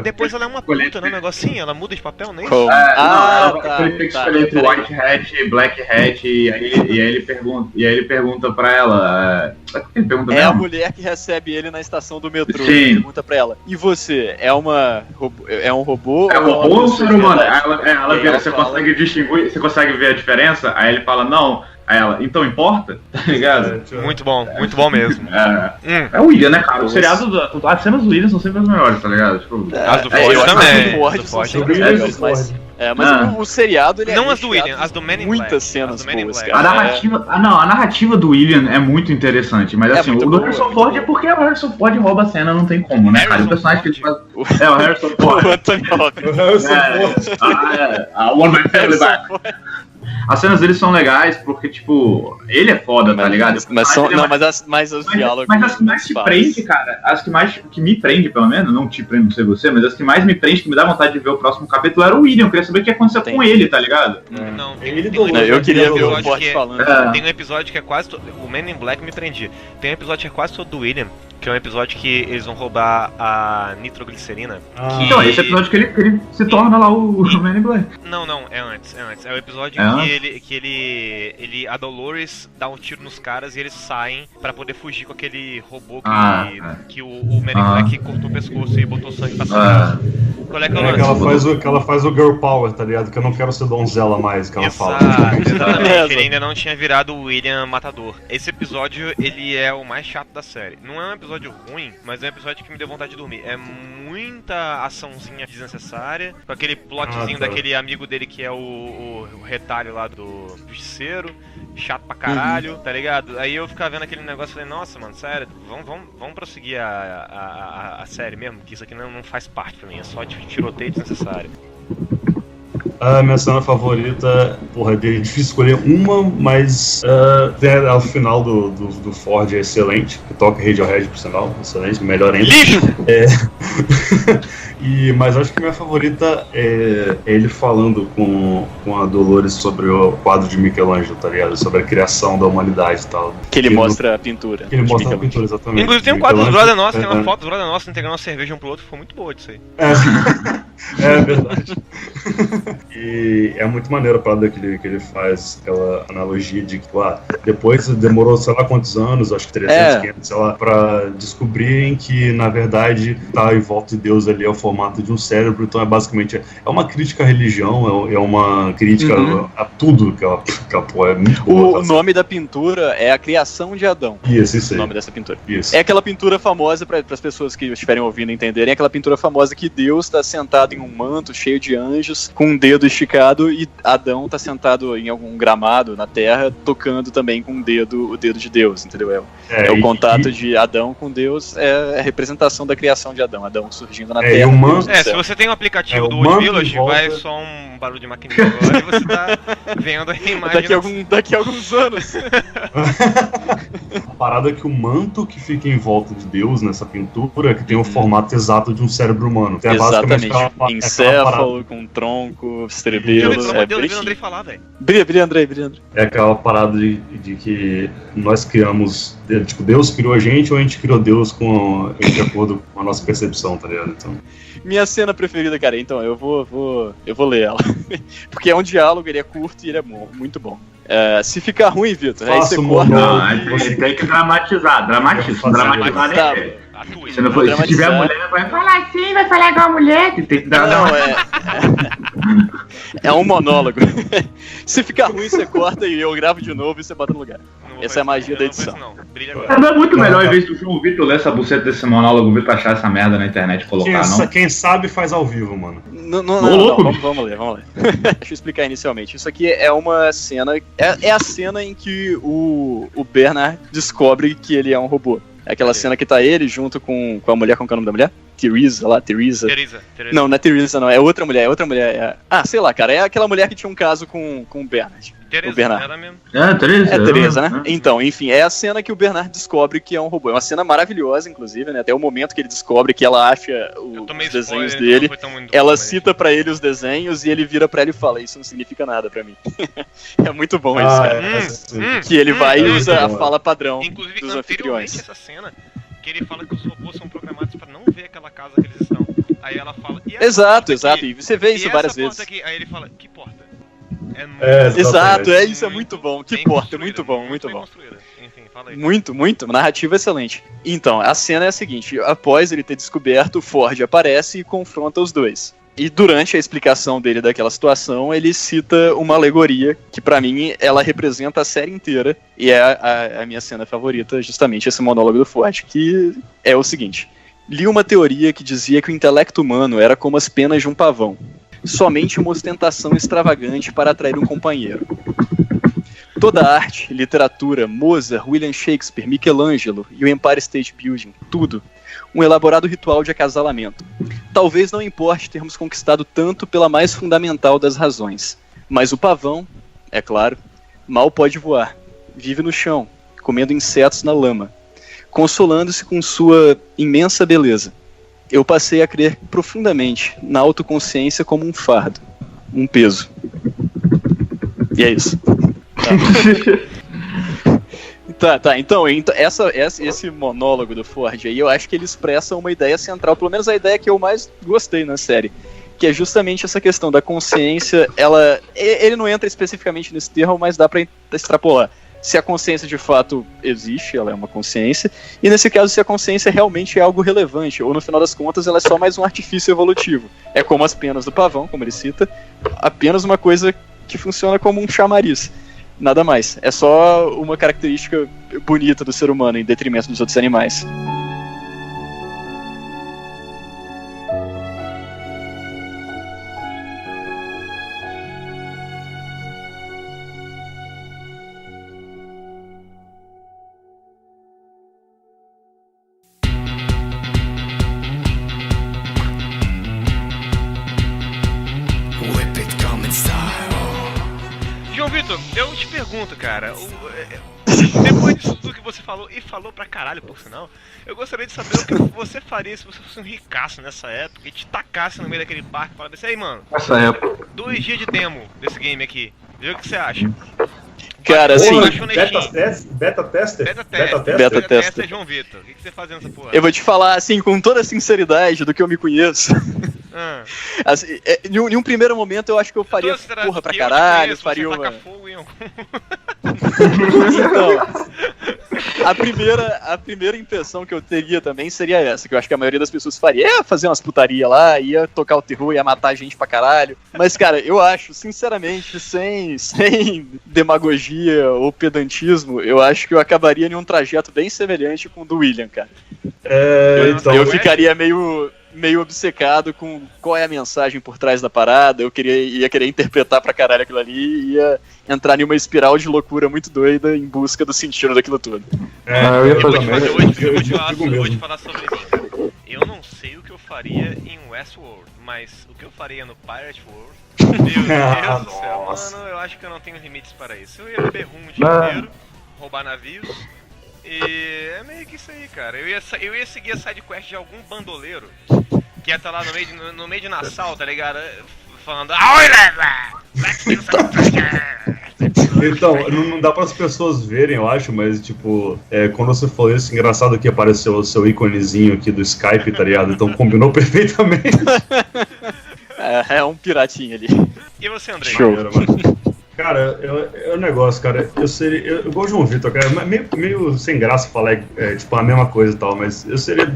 Depois ela é uma puta, né? Um negocinho, ela muda de papel, nem isso? Ele tem que escolher entre White Hat e Black Hat, e aí ele pergunta pra ela. Ele pergunta mesmo? A mulher que recebe ele na estação do metrô. Sim. Pergunta pra ela. E você? É um robô? É um robô ou um ser humano? Ela vira, você consegue distinguir? Você consegue ver a diferença? Aí ele fala, não. Aí ela, então importa? Tá ligado? Muito bom mesmo. É o William, né, cara? O seriado, as cenas do William são sempre as melhores, tá ligado? Tipo, as do Ford também. Mas o seriado ele não as do William, as do Man in Black. Muitas cenas boas, cara. A narrativa do William é muito interessante, mas assim, o do Harrison Ford é porque o Harrison Ford rouba a cena, não tem como, né, cara? O personagem que ele faz. O Harrison Ford. O Anthony Hopkins. O Harrison Ford. One My Family Back. As cenas dele são legais porque, tipo, ele é foda, tá ligado? Mas os diálogos. Mas as que mais te prende, cara, as que mais que me prende, pelo menos, não te prende, não sei você, mas as que mais me prende, que me dá vontade de ver o próximo capítulo, era o William. Eu queria saber o que ia acontecer com ele, tá ligado? Não, eu queria ver o Ford falando. Tem um episódio que é quase todo. O Man in Black me prendia. Tem um episódio que é quase todo do William, que é um episódio que eles vão roubar a nitroglicerina. Então, esse episódio que ele se torna lá o Man in Black. Não, é antes. É o episódio que a Dolores dá um tiro nos caras e eles saem pra poder fugir com aquele robô que o Man in Black cortou o pescoço e botou sangue pra sangue. Qual é que é o lance? Que ela faz o Girl Power, tá ligado? Que eu não quero ser donzela mais, que ela fala. Exatamente, ele ainda não tinha virado o William Matador. Esse episódio, ele é o mais chato da série. Não é um episódio ruim, mas é um episódio que me deu vontade de dormir. É muita açãozinha desnecessária, com aquele plotzinho daquele amigo dele que é o retalho lá do justiceiro, chato pra caralho, tá ligado? Aí eu ficava vendo aquele negócio e falei, nossa, mano, sério, vamos prosseguir a série mesmo, que isso aqui não faz parte pra mim, é só tiroteio desnecessário. A minha cena favorita, porra, é difícil escolher uma, mas ao final do Ford é excelente, que toca Radiohead, por sinal, excelente, melhor ainda. Lixo! Mas acho que minha favorita é ele falando com a Dolores sobre o quadro de Michelangelo, tá ligado? Sobre a criação da humanidade e tal. Que ele mostra a pintura. Que ele mostra a pintura, exatamente. Inclusive tem um quadro do brother nosso, tem uma foto do brother nosso entregando uma cerveja um pro outro, foi muito boa disso aí. É verdade. E é muito maneiro a parada que ele faz, aquela analogia de que, depois demorou sei lá quantos anos, acho que 300, 500, sei lá, pra descobrirem que, na verdade, tá em volta de Deus ali é o formato de um cérebro, então é basicamente uma crítica à religião, é uma crítica a tudo que ela pô, é muito boa. O nome da pintura é A Criação de Adão. Isso aí. O nome dessa pintura. Isso. É aquela pintura famosa, para as pessoas que estiverem ouvindo entenderem, é aquela pintura famosa que Deus está sentado em um manto cheio de anjos, com um dedo esticado, e Adão está sentado em algum gramado na terra, tocando também com o dedo de Deus, entendeu? É o contato de Adão com Deus, é a representação da criação de Adão surgindo na terra. Se você tem um aplicativo do World Village, vai só um barulho de maquininha agora e você tá vendo a imagem. Daqui a alguns anos. A parada é que o manto que fica em volta de Deus nessa pintura que tem o formato exato de um cérebro humano. Então, exatamente. Encéfalo, com tronco, estrebelo. Pelo amor de Deus, deixa o Andrei falar, velho. Brilha, Andrei. É aquela parada de que nós criamos, tipo, Deus criou a gente ou a gente criou Deus de acordo com a nossa percepção, tá ligado? Então... Minha cena preferida, cara, então, eu vou ler ela. Porque é um diálogo, ele é curto e ele é muito bom. Se ficar ruim, Vitor, aí você corta. Não, você tem que dramatizar. Dramatizar é. Se tiver mulher, vai falar assim, vai falar igual a mulher. Tem que dar. Não, é um monólogo. Se ficar ruim, você corta e eu gravo de novo e você bota no lugar. Essa é a magia da edição. Não é muito melhor, em vez do João Vitor ler essa buceta desse monólogo, o Vitor achar essa merda na internet e colocar, não? Quem sabe faz ao vivo, mano. Não, vamos ler. Deixa eu explicar inicialmente. Isso aqui é uma cena. É a cena em que o Bernard descobre que ele é um robô. É aquela cena que tá ele junto com a mulher, como é o nome da mulher? Teresa. Não é Teresa, não. É outra mulher. Sei lá, cara. É aquela mulher que tinha um caso com o Bernard. Teresa, o Bernard. Era mesmo. É Teresa, né? Então, enfim, é a cena que o Bernard descobre que é um robô. É uma cena maravilhosa, inclusive, né? Até o momento que ele descobre que ela acha os desenhos dele. Ela cita pra ele os desenhos e ele vira pra ela e fala: isso não significa nada pra mim. É muito bom isso, cara. Que ele vai e usa a fala padrão dos anfitriões. Essa cena que ele fala que os robôs são programados pra não ver aquela casa que eles estão. Aí ela fala... Exato. E você vê isso várias vezes. Aí ele fala, que porta? Exato, isso é muito bom. Que porta, muito bom. Enfim, fala aí. Muito. Narrativa excelente. Então, a cena é a seguinte. Após ele ter descoberto, Ford aparece e confronta os dois. E durante a explicação dele daquela situação, ele cita uma alegoria que, pra mim, ela representa a série inteira. E é a minha cena favorita, justamente esse monólogo do Ford, que é o seguinte. Li uma teoria que dizia que o intelecto humano era como as penas de um pavão. Somente uma ostentação extravagante para atrair um companheiro. Toda a arte, literatura, Mozart, William Shakespeare, Michelangelo e o Empire State Building, tudo. Um elaborado ritual de acasalamento. Talvez não importe termos conquistado tanto pela mais fundamental das razões. Mas o pavão, é claro, mal pode voar. Vive no chão, comendo insetos na lama, consolando-se com sua imensa beleza. Eu passei a crer profundamente na autoconsciência como um fardo, um peso. E é isso. Tá, então esse monólogo do Ford aí, eu acho que ele expressa uma ideia central, pelo menos a ideia que eu mais gostei na série, que é justamente essa questão da consciência. Ele não entra especificamente nesse termo, mas dá pra extrapolar. Se a consciência de fato existe, ela é uma consciência, e nesse caso se a consciência realmente é algo relevante, ou no final das contas ela é só mais um artifício evolutivo. É como as penas do pavão, como ele cita, apenas uma coisa que funciona como um chamariz. Nada mais. É só uma característica bonita do ser humano em detrimento dos outros animais. Vitor, eu te pergunto, cara, depois disso tudo que você falou, e falou pra caralho, por sinal, eu gostaria de saber o que você faria se você fosse um ricaço nessa época e te tacasse no meio daquele parque e falasse assim, aí mano, nessa época, 2 dias de demo desse game aqui, vê o que você acha? Cara, assim... Beta tester, João Vitor, o que você faz nessa porra? Eu vou te falar, assim, com toda a sinceridade do que eu me conheço. Assim, em um primeiro momento eu acho que eu faria porra pra caralho, faria uma... Então, a primeira impressão que eu teria também seria essa, que eu acho que a maioria das pessoas faria, fazer umas putaria lá, ia tocar o terror, ia matar gente pra caralho. Mas, cara, eu acho, sinceramente, sem demagogia ou pedantismo, eu acho que eu acabaria em um trajeto bem semelhante com o do William, cara. Eu ficaria meio obcecado com qual é a mensagem por trás da parada, ia querer interpretar pra caralho aquilo ali e ia entrar em uma espiral de loucura muito doida em busca do sentido daquilo tudo. Eu vou te falar sobre mim, cara. Eu não sei o que eu faria em Westworld, mas o que eu faria no Pirate World, meu Deus do céu, mano, eu acho que eu não tenho limites para isso. Eu ia beber rum o dia inteiro, roubar navios, e é meio que isso aí, cara. Eu ia seguir a sidequest de algum bandoleiro que ia estar lá no meio de Nassau, tá ligado? Falando... Então, não dá para as pessoas verem, eu acho, mas tipo, quando você falou isso, engraçado que apareceu o seu íconezinho aqui do Skype, tá ligado? Então combinou perfeitamente. É um piratinho ali. E você, André? Show. Cara, é um negócio, cara. Eu gosto de João Vitor, cara. Meio sem graça falar tipo a mesma coisa e tal, mas eu seria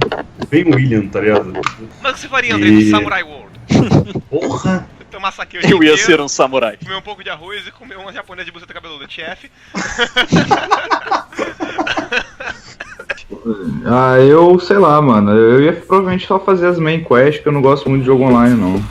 bem William, tá ligado? Mas o que você faria, André, no Samurai World? Porra! Tomar saque eu ia ser um samurai. Comer um pouco de arroz e comer uma japonesa de buceta cabeluda, TF. Eu sei lá, mano. Eu ia provavelmente só fazer as main quests, que eu não gosto muito de jogo online, não.